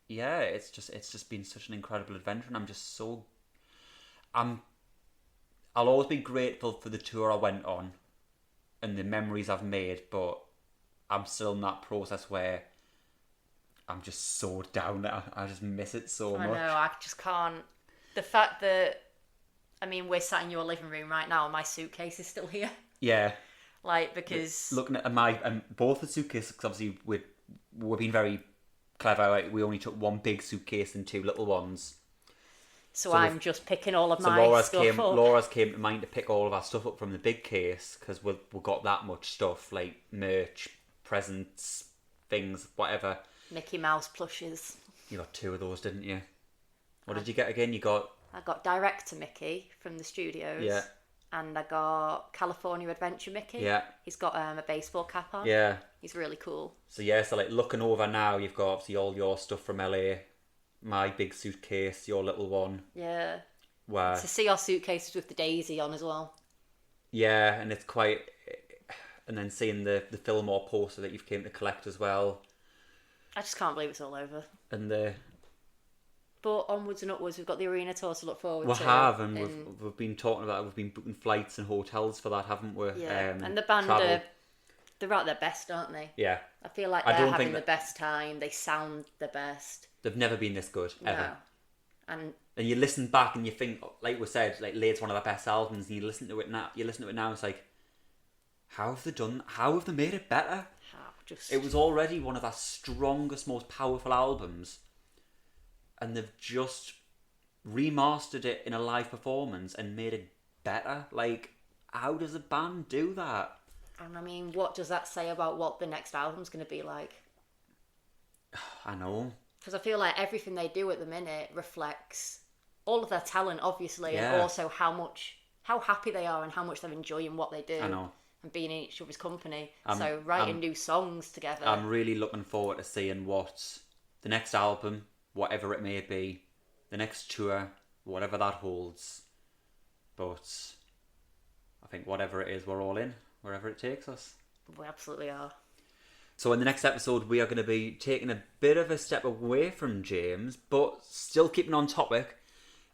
Yeah, it's just been such an incredible adventure, and I'll always be grateful for the tour I went on, and the memories I've made. But I'm still in that process where I'm just so down that I just miss it so I much. know, I just can't. The fact that, I mean, we're sat in your living room right now and my suitcase is still here. Yeah. Like, because... Looking at my both the suitcases, because obviously we've been very clever. Like, we only took one big suitcase and 2 little ones. So I'm just picking all of So my Laura's stuff came. up. Laura's came to mind to pick all of our stuff up from the big case because we've got that much stuff like merch, presents, things, whatever. Mickey Mouse plushes. You got 2 of those, didn't you? What did you get again? You got I got Director Mickey from the studios. Yeah. And I got California Adventure Mickey. Yeah. He's got a baseball cap on. Yeah. He's really cool. So like looking over now, you've got obviously all your stuff from LA, my big suitcase, your little one. Yeah. Where To see our suitcases with the daisy on as well. yeah, and it's quite, and then seeing the Fillmore poster that you've came to collect as well, I just can't believe it's all over. and the But onwards and upwards, we've got the arena tour to look forward we to. have, and we've been talking about it. We've been booking flights and hotels for that, haven't we? Yeah, and the band travel. they're at their best, aren't they? Yeah, I feel like I they're don't having think the best time. They sound the best. they've never been this good ever. No. And you listen back and you think, like we said, like Lade's one of their best albums, and you listen to it now. It's like, how have they done? How have they made it better? It was already one of their strongest, most powerful albums, and they've just remastered it in a live performance and made it better. Like, how does a band do that? And I mean, what does that say about what the next album's going to be like? I know. Because I feel like everything they do at the minute reflects all of their talent, obviously, Yeah. and also how happy they are and how much they're enjoying what they do. I know. And being in each other's company. I'm- So writing I'm- new songs together. I'm really looking forward to seeing what the next album, whatever it may be, the next tour, whatever that holds. But I think whatever it is, we're all in, wherever it takes us. We absolutely are. So in the next episode, we are going to be taking a bit of a step away from James, but still keeping on topic.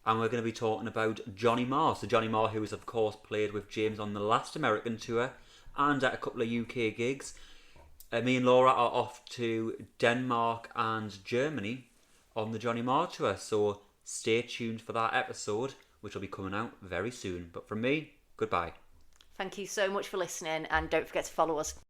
And we're going to be talking about Johnny Marr. So Johnny Marr, who has of course played with James on the last American tour and at a couple of UK gigs. Me and Laura are off to Denmark and Germany on the Johnny Marr tour. So stay tuned for that episode, which will be coming out very soon. But from me, goodbye. Thank you so much for listening, and don't forget to follow us.